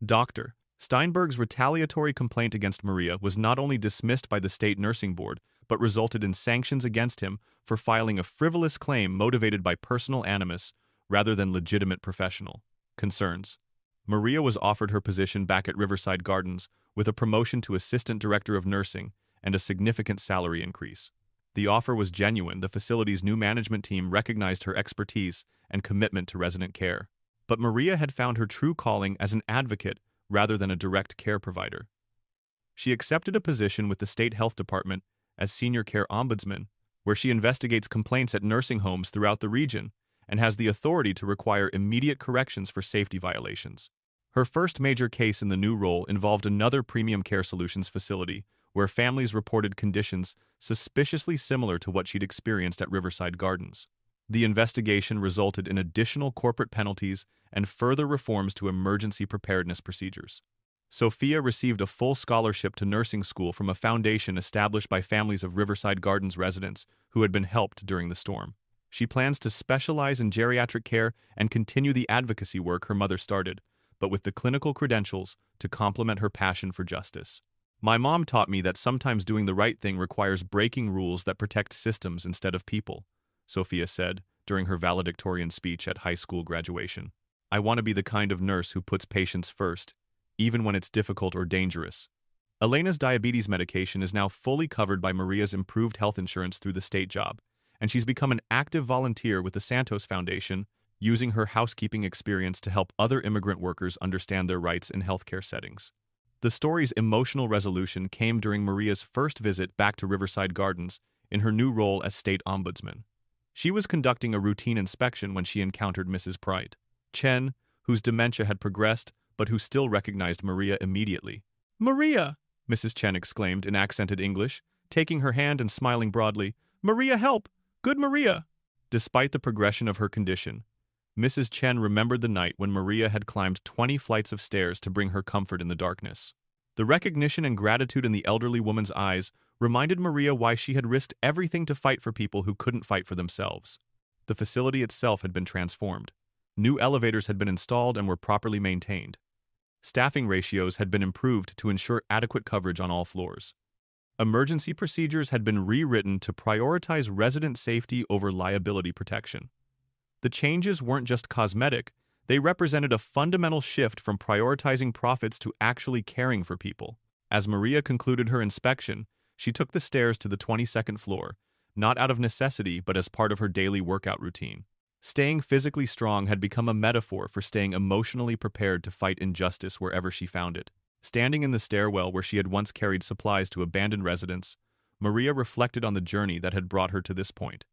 Dr. Steinberg's retaliatory complaint against Maria was not only dismissed by the state nursing board, but resulted in sanctions against him for filing a frivolous claim motivated by personal animus rather than legitimate professional concerns. Maria was offered her position back at Riverside Gardens with a promotion to Assistant Director of Nursing and a significant salary increase. The offer was genuine. The facility's new management team recognized her expertise and commitment to resident care. But Maria had found her true calling as an advocate rather than a direct care provider. She accepted a position with the state health department as Senior Care Ombudsman, where she investigates complaints at nursing homes throughout the region and has the authority to require immediate corrections for safety violations. Her first major case in the new role involved another Premium Care Solutions facility, where families reported conditions suspiciously similar to what she'd experienced at Riverside Gardens. The investigation resulted in additional corporate penalties and further reforms to emergency preparedness procedures. Sophia received a full scholarship to nursing school from a foundation established by families of Riverside Gardens residents who had been helped during the storm. She plans to specialize in geriatric care and continue the advocacy work her mother started, but with the clinical credentials to complement her passion for justice. My mom taught me that sometimes doing the right thing requires breaking rules that protect systems instead of people, Sophia said during her valedictorian speech at high school graduation. I want to be the kind of nurse who puts patients first, even when it's difficult or dangerous. Elena's diabetes medication is now fully covered by Maria's improved health insurance through the state job, and she's become an active volunteer with the Santos Foundation, using her housekeeping experience to help other immigrant workers understand their rights in healthcare settings. The story's emotional resolution came during Maria's first visit back to Riverside Gardens in her new role as state ombudsman. She was conducting a routine inspection when she encountered Mrs. Pride Chen, whose dementia had progressed but who still recognized Maria immediately. "Maria!" Mrs. Chen exclaimed in accented English, taking her hand and smiling broadly. "Maria, help! Good Maria!" Despite the progression of her condition, Mrs. Chen remembered the night when Maria had climbed 20 flights of stairs to bring her comfort in the darkness. The recognition and gratitude in the elderly woman's eyes reminded Maria why she had risked everything to fight for people who couldn't fight for themselves. The facility itself had been transformed. New elevators had been installed and were properly maintained. Staffing ratios had been improved to ensure adequate coverage on all floors. Emergency procedures had been rewritten to prioritize resident safety over liability protection. The changes weren't just cosmetic, they represented a fundamental shift from prioritizing profits to actually caring for people. As Maria concluded her inspection, she took the stairs to the 22nd floor, not out of necessity but as part of her daily workout routine. Staying physically strong had become a metaphor for staying emotionally prepared to fight injustice wherever she found it. Standing in the stairwell where she had once carried supplies to abandoned residents, Maria reflected on the journey that had brought her to this point.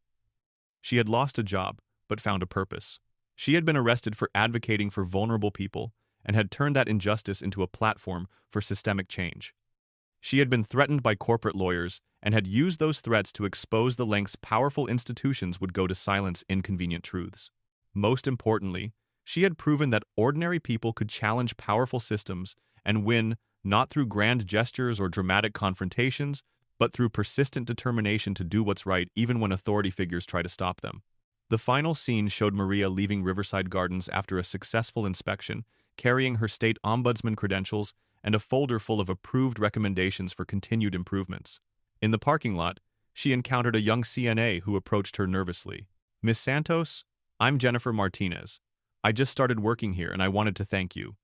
She had lost a job, but found a purpose. She had been arrested for advocating for vulnerable people and had turned that injustice into a platform for systemic change. She had been threatened by corporate lawyers and had used those threats to expose the lengths powerful institutions would go to silence inconvenient truths. Most importantly, she had proven that ordinary people could challenge powerful systems and win not through grand gestures or dramatic confrontations, but through persistent determination to do what's right even when authority figures try to stop them. The final scene showed Maria leaving Riverside Gardens after a successful inspection, carrying her state ombudsman credentials and a folder full of approved recommendations for continued improvements. In the parking lot, she encountered a young CNA who approached her nervously. "Miss Santos, I'm Jennifer Martinez. I just started working here and I wanted to thank you.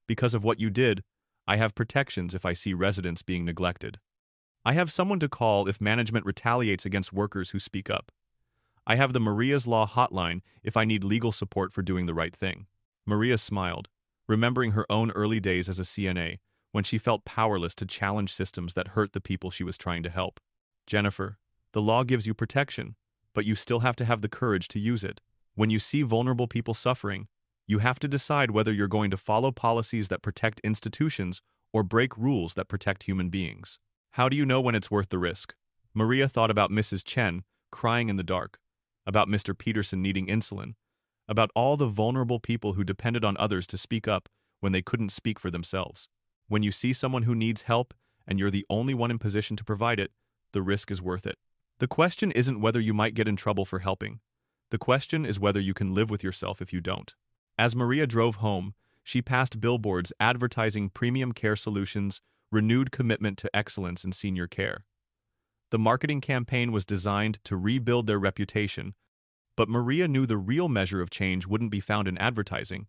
Because of what you did, I have protections if I see residents being neglected. I have someone to call if management retaliates against workers who speak up. I have the Maria's Law hotline if I need legal support for doing the right thing." Maria smiled, remembering her own early days as a CNA, when she felt powerless to challenge systems that hurt the people she was trying to help. "Jennifer, the law gives you protection, but you still have to have the courage to use it. When you see vulnerable people suffering, you have to decide whether you're going to follow policies that protect institutions or break rules that protect human beings. How do you know when it's worth the risk?" Maria thought about Mrs. Chen crying in the dark, about Mr. Peterson needing insulin, about all the vulnerable people who depended on others to speak up when they couldn't speak for themselves. When you see someone who needs help and you're the only one in position to provide it, the risk is worth it. The question isn't whether you might get in trouble for helping. The question is whether you can live with yourself if you don't. As Maria drove home, she passed billboards advertising premium care solutions, renewed commitment to excellence in senior care. The marketing campaign was designed to rebuild their reputation, but Maria knew the real measure of change wouldn't be found in advertising.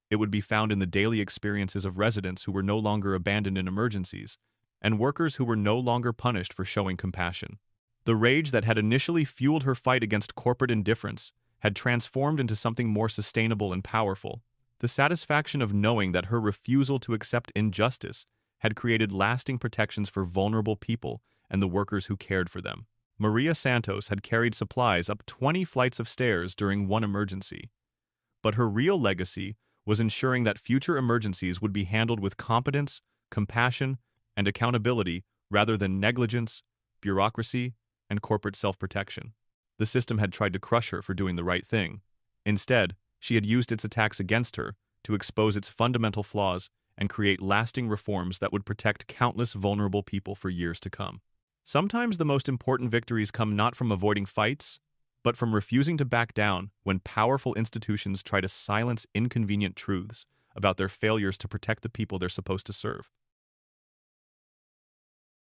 It would be found in the daily experiences of residents who were no longer abandoned in emergencies, and workers who were no longer punished for showing compassion. The rage that had initially fueled her fight against corporate indifference had transformed into something more sustainable and powerful. The satisfaction of knowing that her refusal to accept injustice had created lasting protections for vulnerable people and the workers who cared for them. Maria Santos had carried supplies up 20 flights of stairs during one emergency. But her real legacy was ensuring that future emergencies would be handled with competence, compassion, and accountability rather than negligence, bureaucracy, and corporate self-protection. The system had tried to crush her for doing the right thing. Instead, she had used its attacks against her to expose its fundamental flaws and create lasting reforms that would protect countless vulnerable people for years to come. Sometimes the most important victories come not from avoiding fights, but from refusing to back down when powerful institutions try to silence inconvenient truths about their failures to protect the people they're supposed to serve.